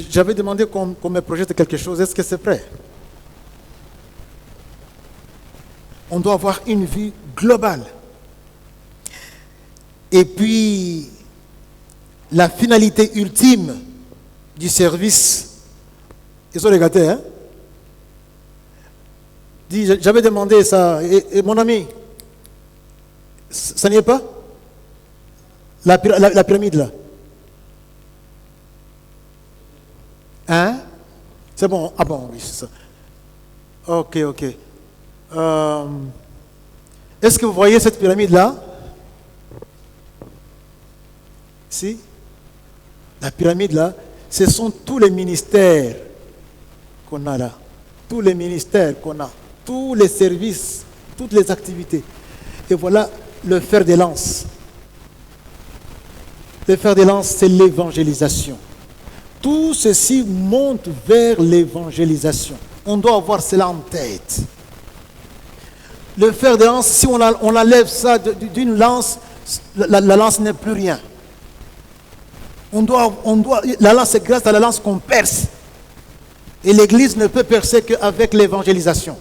J'avais demandé qu'on me projette quelque chose. Est-ce que c'est prêt? On doit avoir une vue globale. Et puis, la finalité ultime du service, ils ont regardé, hein? J'avais demandé ça, et mon ami, ça n'y est pas? La pyramide là. Hein? C'est bon? Ah bon, oui, c'est ça. Ok. Est-ce que vous voyez cette pyramide là? Si? La pyramide là, ce sont tous les ministères qu'on a là. Tous les ministères qu'on a. Tous les services, toutes les activités. Et voilà le fer de lance. Le fer de lance, c'est l'évangélisation. Tout ceci monte vers l'évangélisation. On doit avoir cela en tête. Le fer de lance, si on enlève ça d'une lance, la lance n'est plus rien. La lance, c'est grâce à la lance qu'on perce. Et l'Église ne peut percer qu'avec l'évangélisation.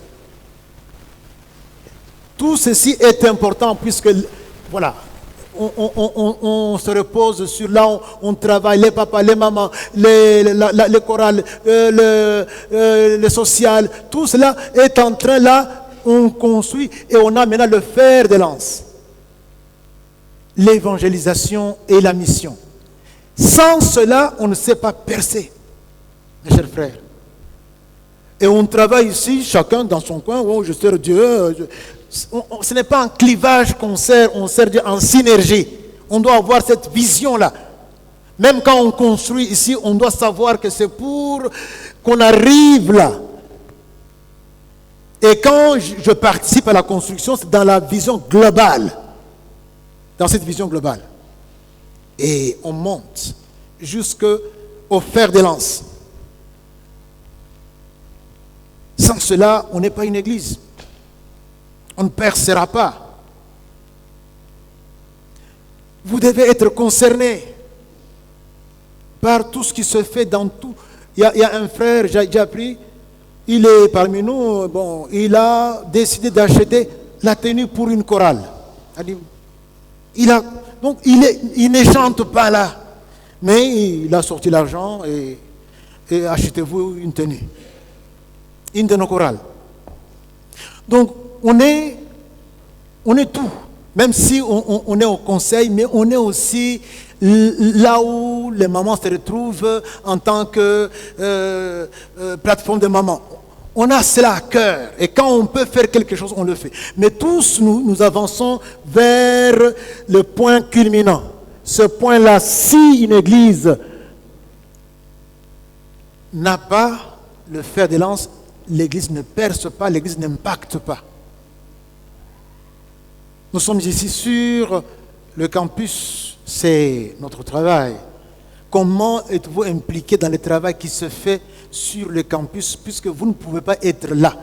Tout ceci est important puisque, voilà, on se repose sur là, on travaille, les papas, les mamans, les chorales, le social, tout cela est en train là, on construit et on a maintenant le fer de lance. L'évangélisation et la mission. Sans cela, on ne sait pas percer, mes chers frères. Et on travaille ici, chacun dans son coin, oh, je sers Dieu. Ce n'est pas un clivage qu'on sert, on sert Dieu en synergie. On doit avoir cette vision-là. Même quand on construit ici, on doit savoir que c'est pour qu'on arrive là. Et quand je participe à la construction, c'est dans la vision globale. Dans cette vision globale. Et on monte jusqu'au fer de lance. Sans cela, on n'est pas une église. On ne percera pas. Vous devez être concerné par tout ce qui se fait dans tout. Il y a un frère, j'ai appris, il est parmi nous, bon, il a décidé d'acheter la tenue pour une chorale. Donc il ne chante pas là, mais il a sorti l'argent et achetez-vous une tenue. Une de nos chorales. Donc, on est tout. Même si on est au conseil, mais on est aussi là où les mamans se retrouvent en tant que plateforme de mamans. On a cela à cœur. Et quand on peut faire quelque chose, on le fait. Mais tous, nous avançons vers le point culminant. Ce point-là, si une église n'a pas le fer de lance, l'église ne perce pas, l'église n'impacte pas. Nous sommes ici sur le campus, c'est notre travail. Comment êtes-vous impliqué dans le travail qui se fait sur le campus puisque vous ne pouvez pas être là?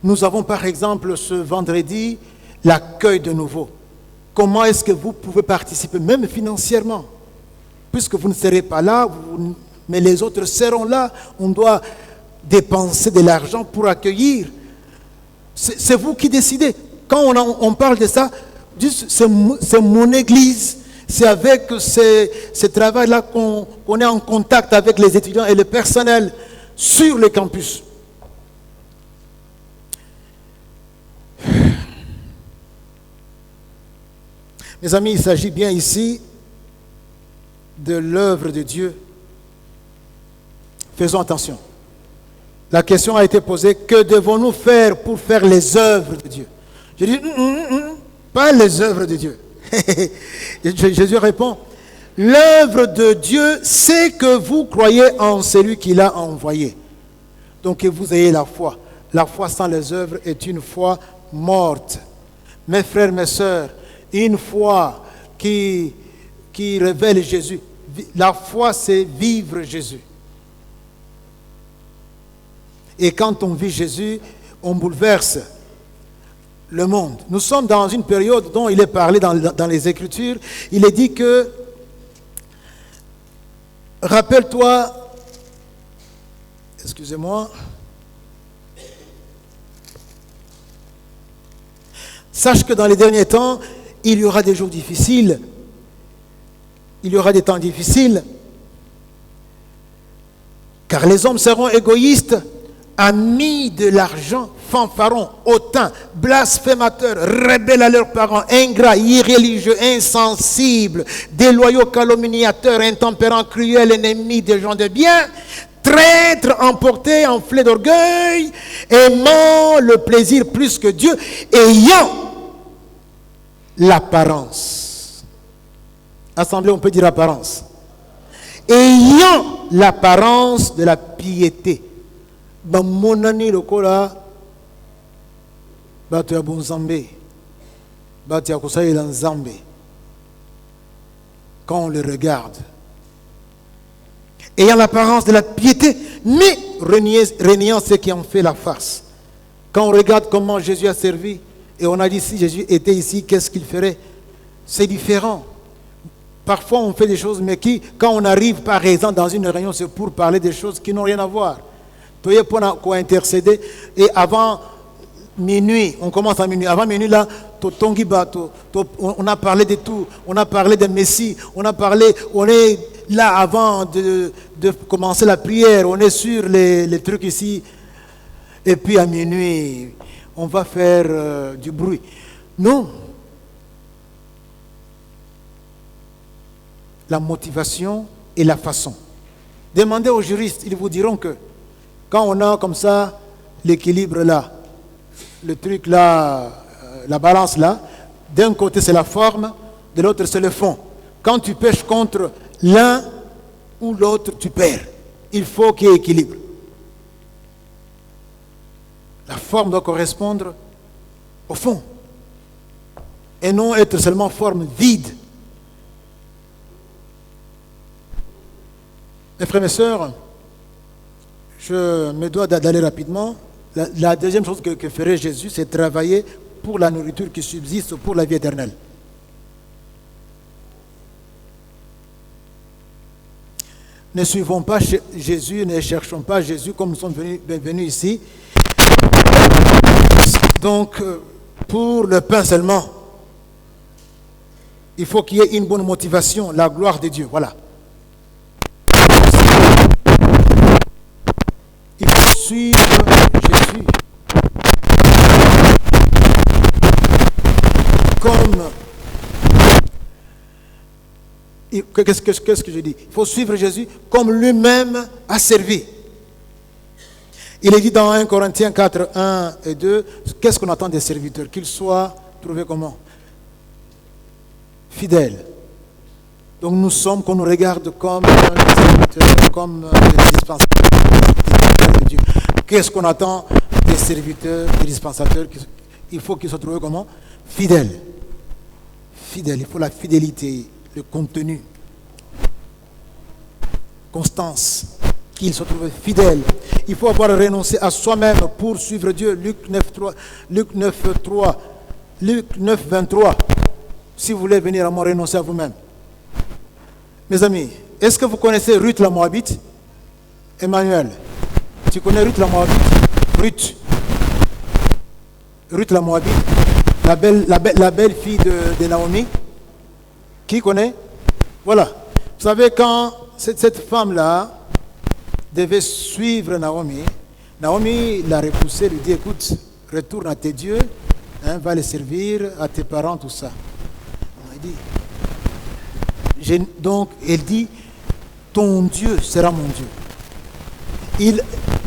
Nous avons par exemple ce vendredi l'accueil de nouveau. Comment est-ce que vous pouvez participer, même financièrement? Puisque vous ne serez pas là, mais les autres seront là, on doit dépenser de l'argent pour accueillir. C'est vous qui décidez. Quand on parle de ça, c'est mon église. C'est avec ce travail-là qu'on est en contact avec les étudiants et le personnel sur le campus. Mes amis, il s'agit bien ici de l'œuvre de Dieu. Faisons attention. La question a été posée, que devons-nous faire pour faire les œuvres de Dieu? Je dis, pas les œuvres de Dieu. Jésus répond, l'œuvre de Dieu, c'est que vous croyez en celui qui l'a envoyé. Donc que vous ayez la foi. La foi sans les œuvres est une foi morte. Mes frères, mes sœurs, une foi qui révèle Jésus. La foi, c'est vivre Jésus. Et quand on vit Jésus, on bouleverse le monde. Nous sommes dans une période dont il est parlé dans les Écritures. Il est dit que, rappelle-toi, excusez-moi, sache que dans les derniers temps, il y aura des jours difficiles, il y aura des temps difficiles, car les hommes seront égoïstes, amis de l'argent, fanfarons, hautains, blasphémateurs, rebelles à leurs parents, ingrats, irréligieux, insensibles, déloyaux, calomniateurs, intempérants, cruels, ennemis des gens de bien, traîtres, emportés, enflés d'orgueil, aimant le plaisir plus que Dieu, ayant l'apparence. Assemblée, on peut dire apparence. Ayant l'apparence de la piété. Bamonani lokola bato ya bonzambe bato ya kosalela nzambe. Quand on le regarde, ayant l'apparence de la piété, mais reniant ceux qui en fait la face. Quand on regarde comment Jésus a servi, et on a dit si Jésus était ici, qu'est-ce qu'il ferait? C'est différent. Parfois on fait des choses, mais quand on arrive par exemple dans une réunion, c'est pour parler des choses qui n'ont rien à voir. Pour intercéder, et avant minuit, on commence à minuit. Avant minuit, là, on a parlé de tout. On a parlé de Messie. On est là avant de commencer la prière. On est sur les trucs ici. Et puis à minuit, on va faire du bruit. Non. La motivation et la façon. Demandez aux juristes, ils vous diront que quand on a comme ça l'équilibre là, le truc là, la balance là, d'un côté c'est la forme, de l'autre c'est le fond. Quand tu pêches contre l'un ou l'autre, tu perds. Il faut qu'il y ait équilibre. La forme doit correspondre au fond et non être seulement forme vide. Mes frères et mes sœurs, je me dois d'aller rapidement. La deuxième chose que ferait Jésus, c'est travailler pour la nourriture qui subsiste pour la vie éternelle. Ne suivons pas Jésus, ne cherchons pas Jésus comme nous sommes venus ici. Donc, pour le pain seulement, il faut qu'il y ait une bonne motivation, la gloire de Dieu. Voilà. Il faut suivre Jésus comme... Qu'est-ce que je dis? Il faut suivre Jésus comme lui-même a servi. Il est dit dans 1 Corinthiens 4, 1 et 2, qu'est-ce qu'on attend des serviteurs? Qu'ils soient trouvés comment? Fidèles. Donc nous sommes, qu'on nous regarde comme des serviteurs, comme des dispensateurs de Dieu. Qu'est-ce qu'on attend des serviteurs, des dispensateurs? Il faut qu'ils soient trouvés comment? Fidèles. Fidèles, il faut la fidélité, le contenu, constance, qu'ils soient trouvés fidèles. Il faut avoir renoncé à soi-même pour suivre Dieu. Luc 9, 23. Si vous voulez venir à moi, renoncez à vous-même. Mes amis, est-ce que vous connaissez Ruth la Moabite? Emmanuel, Tu connais Ruth la Moabite? Ruth la Moabite, la belle fille de Naomi. Qui connaît? Voilà. Vous savez, quand cette femme-là devait suivre Naomi, Naomi l'a repoussée, lui dit, écoute, retourne à tes dieux, hein, va les servir, à tes parents, tout ça. Donc, elle dit, ton Dieu sera mon Dieu.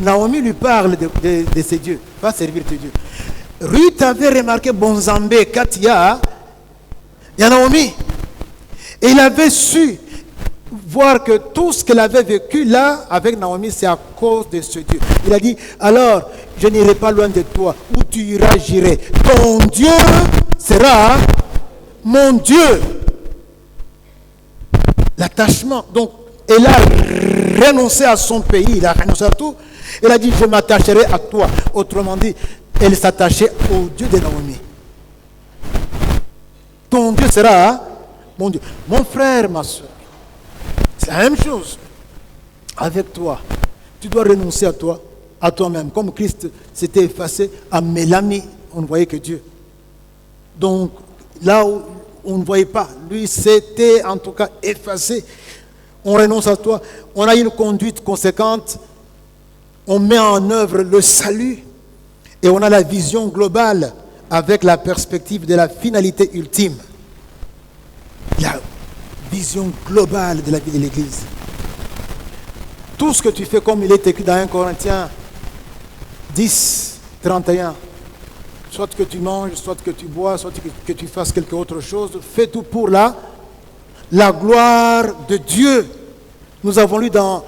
Naomi lui parle de ses dieux, va servir tes dieux. Ruth avait remarqué Bonzambé, Katia, il y a Naomi. Et il avait su voir que tout ce qu'elle avait vécu là avec Naomi, c'est à cause de ce Dieu. Il a dit, alors, je n'irai pas loin de toi. Où tu iras, j'irai. Ton Dieu sera mon Dieu. L'attachement. Donc, elle a renoncé à son pays, il a renoncé à tout. Elle a dit, je m'attacherai à toi. Autrement dit, elle s'attachait au Dieu de Naomi. Ton Dieu sera mon Dieu. Mon frère, ma soeur, c'est la même chose avec toi. Tu dois renoncer à toi, à toi-même. Comme Christ s'était effacé à Mélanie, on ne voyait que Dieu. Donc, là où on ne voyait pas, lui s'était en tout cas effacé. On renonce à toi. On a une conduite conséquente. On met en œuvre le salut. Et on a la vision globale avec la perspective de la finalité ultime. La vision globale de la vie de l'Église. Tout ce que tu fais, comme il est écrit dans 1 Corinthiens 10, 31, soit que tu manges, soit que tu bois, soit que tu fasses quelque autre chose, fais tout pour la gloire de Dieu. Nous avons lu dans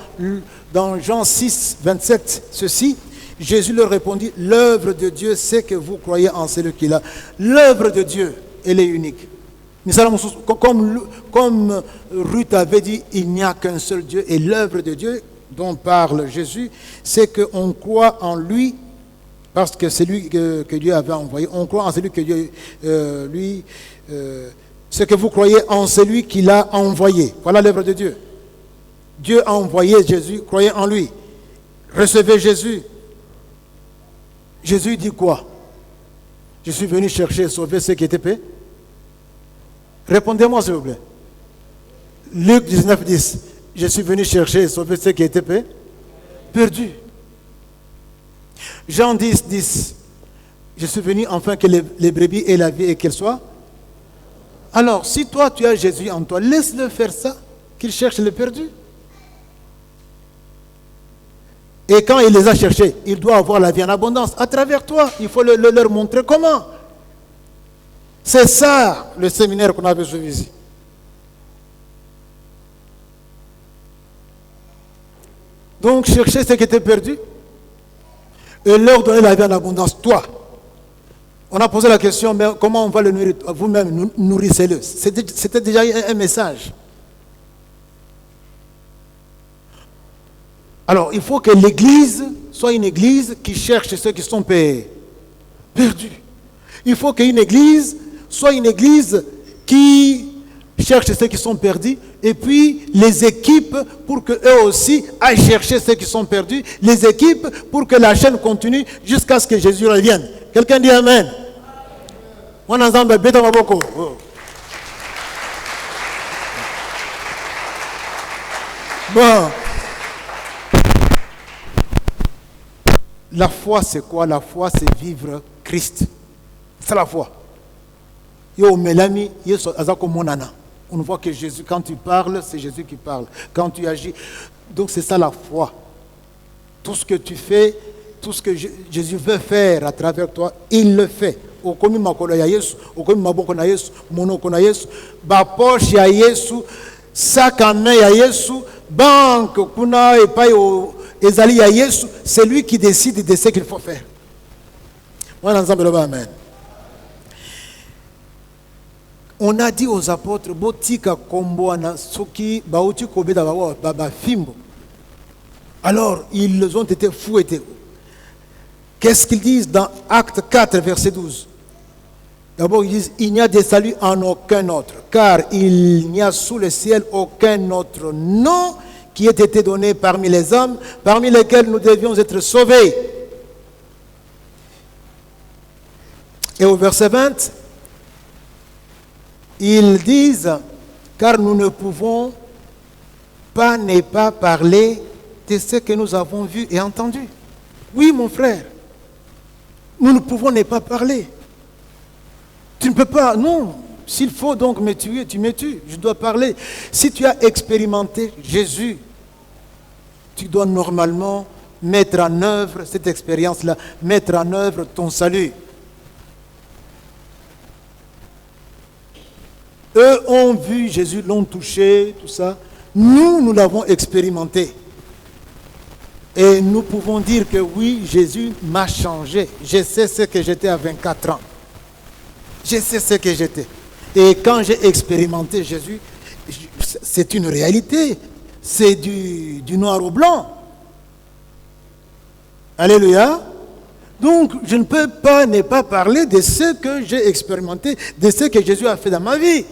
Jean 6, 27, ceci. Jésus leur répondit, l'œuvre de Dieu, c'est que vous croyez en celui qu'il a. L'œuvre de Dieu, elle est unique. Comme Ruth avait dit, il n'y a qu'un seul Dieu. Et l'œuvre de Dieu dont parle Jésus, c'est qu'on croit en lui, parce que c'est lui que Dieu avait envoyé. On croit en celui que Dieu, c'est que vous croyez en celui qu'il a envoyé. Voilà l'œuvre de Dieu. Dieu a envoyé Jésus, croyez en lui. Recevez Jésus. Jésus dit quoi? Je suis venu chercher et sauver ceux qui étaient perdus. Répondez-moi s'il vous plaît. Luc 19, 10. Je suis venu chercher et sauver ceux qui étaient perdus. Jean 10, 10. Je suis venu afin que les brebis aient la vie et qu'elles soient. Alors, si toi tu as Jésus en toi, laisse-le faire ça, qu'il cherche les perdus. Et quand il les a cherchés, il doit avoir la vie en abondance. À travers toi, il faut leur montrer comment. C'est ça le séminaire qu'on avait suivi ici. Donc, chercher ceux qui étaient perdus et leur donner la vie en abondance. Toi, on a posé la question, mais comment on va le nourrir? Vous-même, nourrissez-le. C'était déjà un message. Alors, il faut que l'Église soit une Église qui cherche ceux qui sont perdus. Il faut qu'une Église soit une Église qui cherche ceux qui sont perdus, et puis les équipes pour qu'eux aussi aillent chercher ceux qui sont perdus, les équipes pour que la chaîne continue jusqu'à ce que Jésus revienne. Quelqu'un dit Amen. On ensemble, bêta maboko. Bon. La foi, c'est quoi? La foi, c'est vivre Christ. C'est la foi. Yo, Mélanie, on voit que Jésus, quand tu parles, c'est Jésus qui parle. Quand tu agis, donc c'est ça la foi. Tout ce que tu fais, tout ce que Jésus veut faire à travers toi, il le fait. Okomi makolo ya Yesu, okomi maboko na Yesu, monoko na Yesu, ba poche ya Yesu, sac à main ya Yesu, banque kuna epai o ezali ya Yesu, c'est lui qui décide de ce qu'il faut faire. On ensemble là-bas, amen. On a dit aux apôtres, botika komboana soki bauti kobeda baba fimbo. Alors, ils ont été fouettés. Qu'est-ce qu'ils disent dans Acte 4, verset 12? D'abord, ils disent, il n'y a de salut en aucun autre, car il n'y a sous le ciel aucun autre nom qui ait été donné parmi les hommes, parmi lesquels nous devions être sauvés. Et au verset 20, ils disent, car nous ne pouvons pas ne pas parler de ce que nous avons vu et entendu. Oui, mon frère, nous ne pouvons ne pas parler. Tu ne peux pas, non. S'il faut donc me tuer, tu me tues. Je dois parler. Si tu as expérimenté Jésus, tu dois normalement mettre en œuvre cette expérience-là, mettre en œuvre ton salut. Eux ont vu Jésus, l'ont touché, tout ça. Nous l'avons expérimenté. Et nous pouvons dire que oui, Jésus m'a changé. Je sais ce que j'étais à 24 ans. Je sais ce que j'étais. Et quand j'ai expérimenté Jésus, c'est une réalité. C'est du noir au blanc. Alléluia. Donc, je ne peux pas ne pas parler de ce que j'ai expérimenté, de ce que Jésus a fait dans ma vie.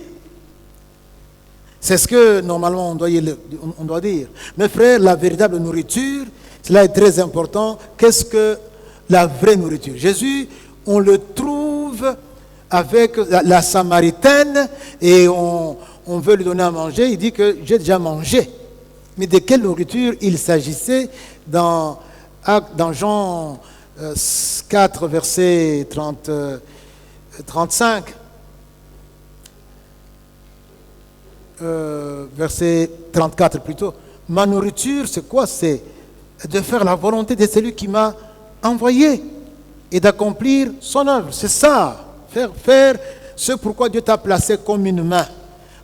C'est ce que, normalement, on doit dire. Mes frères, la véritable nourriture, cela est très important. Qu'est-ce que la vraie nourriture? Jésus, on le trouve avec la Samaritaine et on veut lui donner à manger. Il dit que j'ai déjà mangé. Mais de quelle nourriture il s'agissait dans Jean 4, verset 35, verset 34 plutôt. Ma nourriture, c'est quoi? C'est de faire la volonté de celui qui m'a envoyé et d'accomplir son œuvre. C'est ça, faire ce pourquoi Dieu t'a placé comme une main,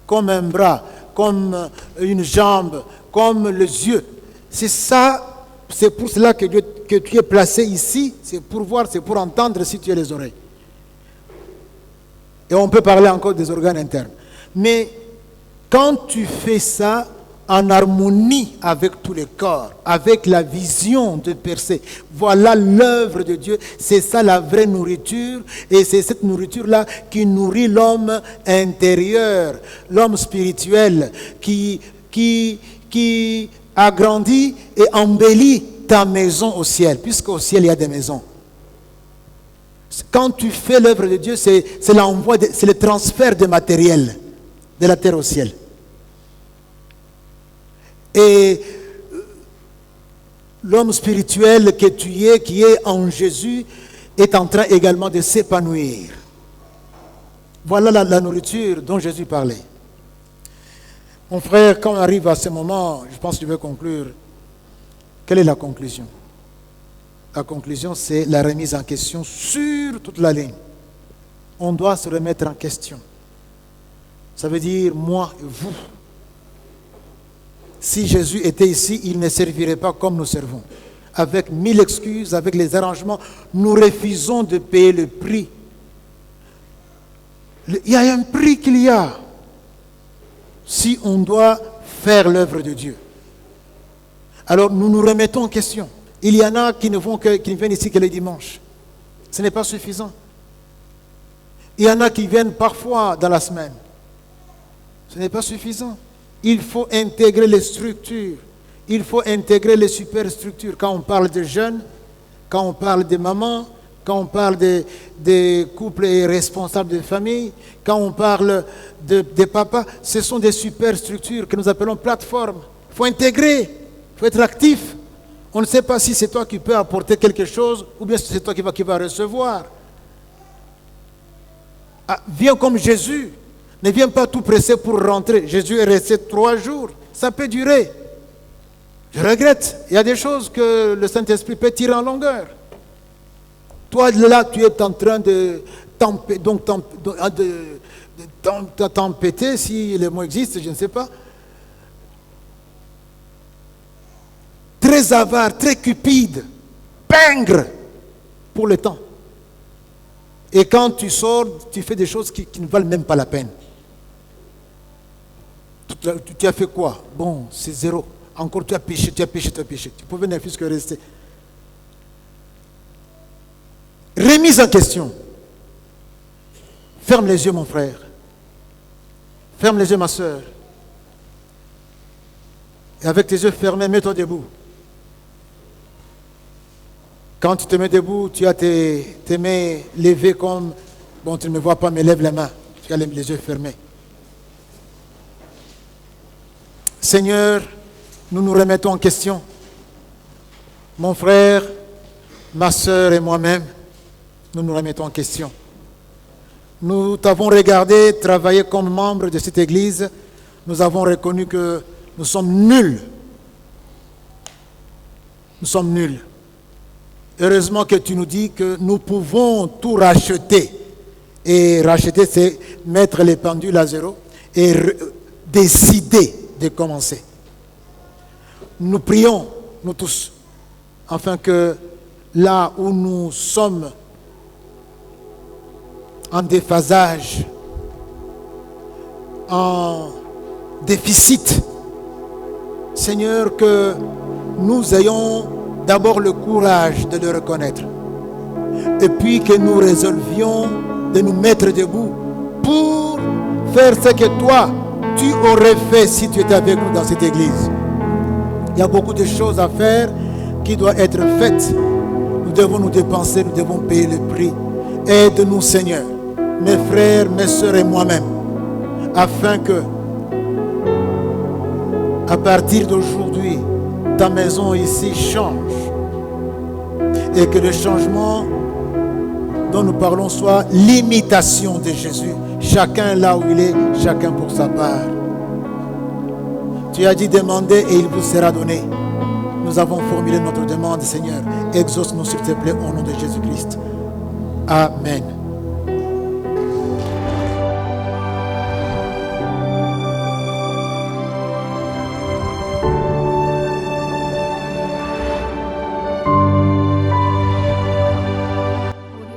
comme un bras, comme une jambe, comme les yeux. C'est ça, c'est pour cela que tu es placé ici, c'est pour voir, c'est pour entendre si tu as les oreilles. Et on peut parler encore des organes internes. Mais quand tu fais ça en harmonie avec tout le corps, avec la vision de percer, voilà l'œuvre de Dieu, c'est ça la vraie nourriture, et c'est cette nourriture-là qui nourrit l'homme intérieur, l'homme spirituel, qui agrandit et embellit ta maison au ciel, puisqu'au ciel il y a des maisons. Quand tu fais l'œuvre de Dieu, c'est l'envoi, c'est le transfert de matériel de la terre au ciel. Et l'homme spirituel que tu es, qui est en Jésus, est en train également de s'épanouir. Voilà la nourriture dont Jésus parlait. Mon frère, quand on arrive à ce moment, je pense que je vais conclure. Quelle est la conclusion? La conclusion, c'est la remise en question sur toute la ligne. On doit se remettre en question. Ça veut dire moi et vous. Si Jésus était ici, il ne servirait pas comme nous servons. Avec 1000 excuses, avec les arrangements, nous refusons de payer le prix. Il y a un prix qu'il y a si on doit faire l'œuvre de Dieu. Alors nous nous remettons en question. Il y en a qui ne viennent ici que les dimanches. Ce n'est pas suffisant. Il y en a qui viennent parfois dans la semaine. Ce n'est pas suffisant. Il faut intégrer les structures. Il faut intégrer les superstructures. Quand on parle de jeunes, quand on parle des mamans, quand on parle des couples et responsables de famille, quand on parle des papas, ce sont des superstructures que nous appelons plateformes. Il faut intégrer, il faut être actif. On ne sait pas si c'est toi qui peux apporter quelque chose ou bien si c'est toi qui vas recevoir. Ah, viens comme Jésus. Ne viens pas tout pressé pour rentrer. Jésus est resté 3 jours. Ça peut durer. Je regrette. Il y a des choses que le Saint-Esprit peut tirer en longueur. Toi, là, tu es en train de tempêter, si le mot existe, je ne sais pas. Très avare, très cupide, pingre pour le temps. Et quand tu sors, tu fais des choses qui ne valent même pas la peine. Tu as fait quoi? Bon, c'est 0. Encore tu as péché. Tu pouvais ne plus que rester. Remise en question. Ferme les yeux, mon frère. Ferme les yeux, ma soeur. Et avec tes yeux fermés, mets-toi debout. Quand tu te mets debout, tu as tes mains levées comme... Bon, tu ne me vois pas, mais lève les mains. Tu as les yeux fermés. Seigneur, nous nous remettons en question. Mon frère, ma soeur et moi-même, nous nous remettons en question. Nous t'avons regardé travailler comme membre de cette église. Nous avons reconnu que nous sommes nuls. Nous sommes nuls. Heureusement que tu nous dis que nous pouvons tout racheter. Et racheter, c'est mettre les pendules à zéro et décider de commencer. Nous prions, nous tous, afin que là où nous sommes en déphasage, en déficit, Seigneur, que nous ayons d'abord le courage de le reconnaître. Et puis que nous résolvions de nous mettre debout pour faire ce que toi, tu aurais fait si tu étais avec nous dans cette église. Il y a beaucoup de choses à faire qui doivent être faites. Nous devons nous dépenser, nous devons payer le prix. Aide-nous, Seigneur, mes frères, mes soeurs et moi-même, afin que, à partir d'aujourd'hui, ta maison ici change. Et que le changement dont nous parlons soit l'imitation de Jésus. Chacun là où il est, chacun pour sa part. Tu as dit demandez et il vous sera donné. Nous avons formulé notre demande, Seigneur. Exauce-nous s'il te plaît au nom de Jésus-Christ. Amen.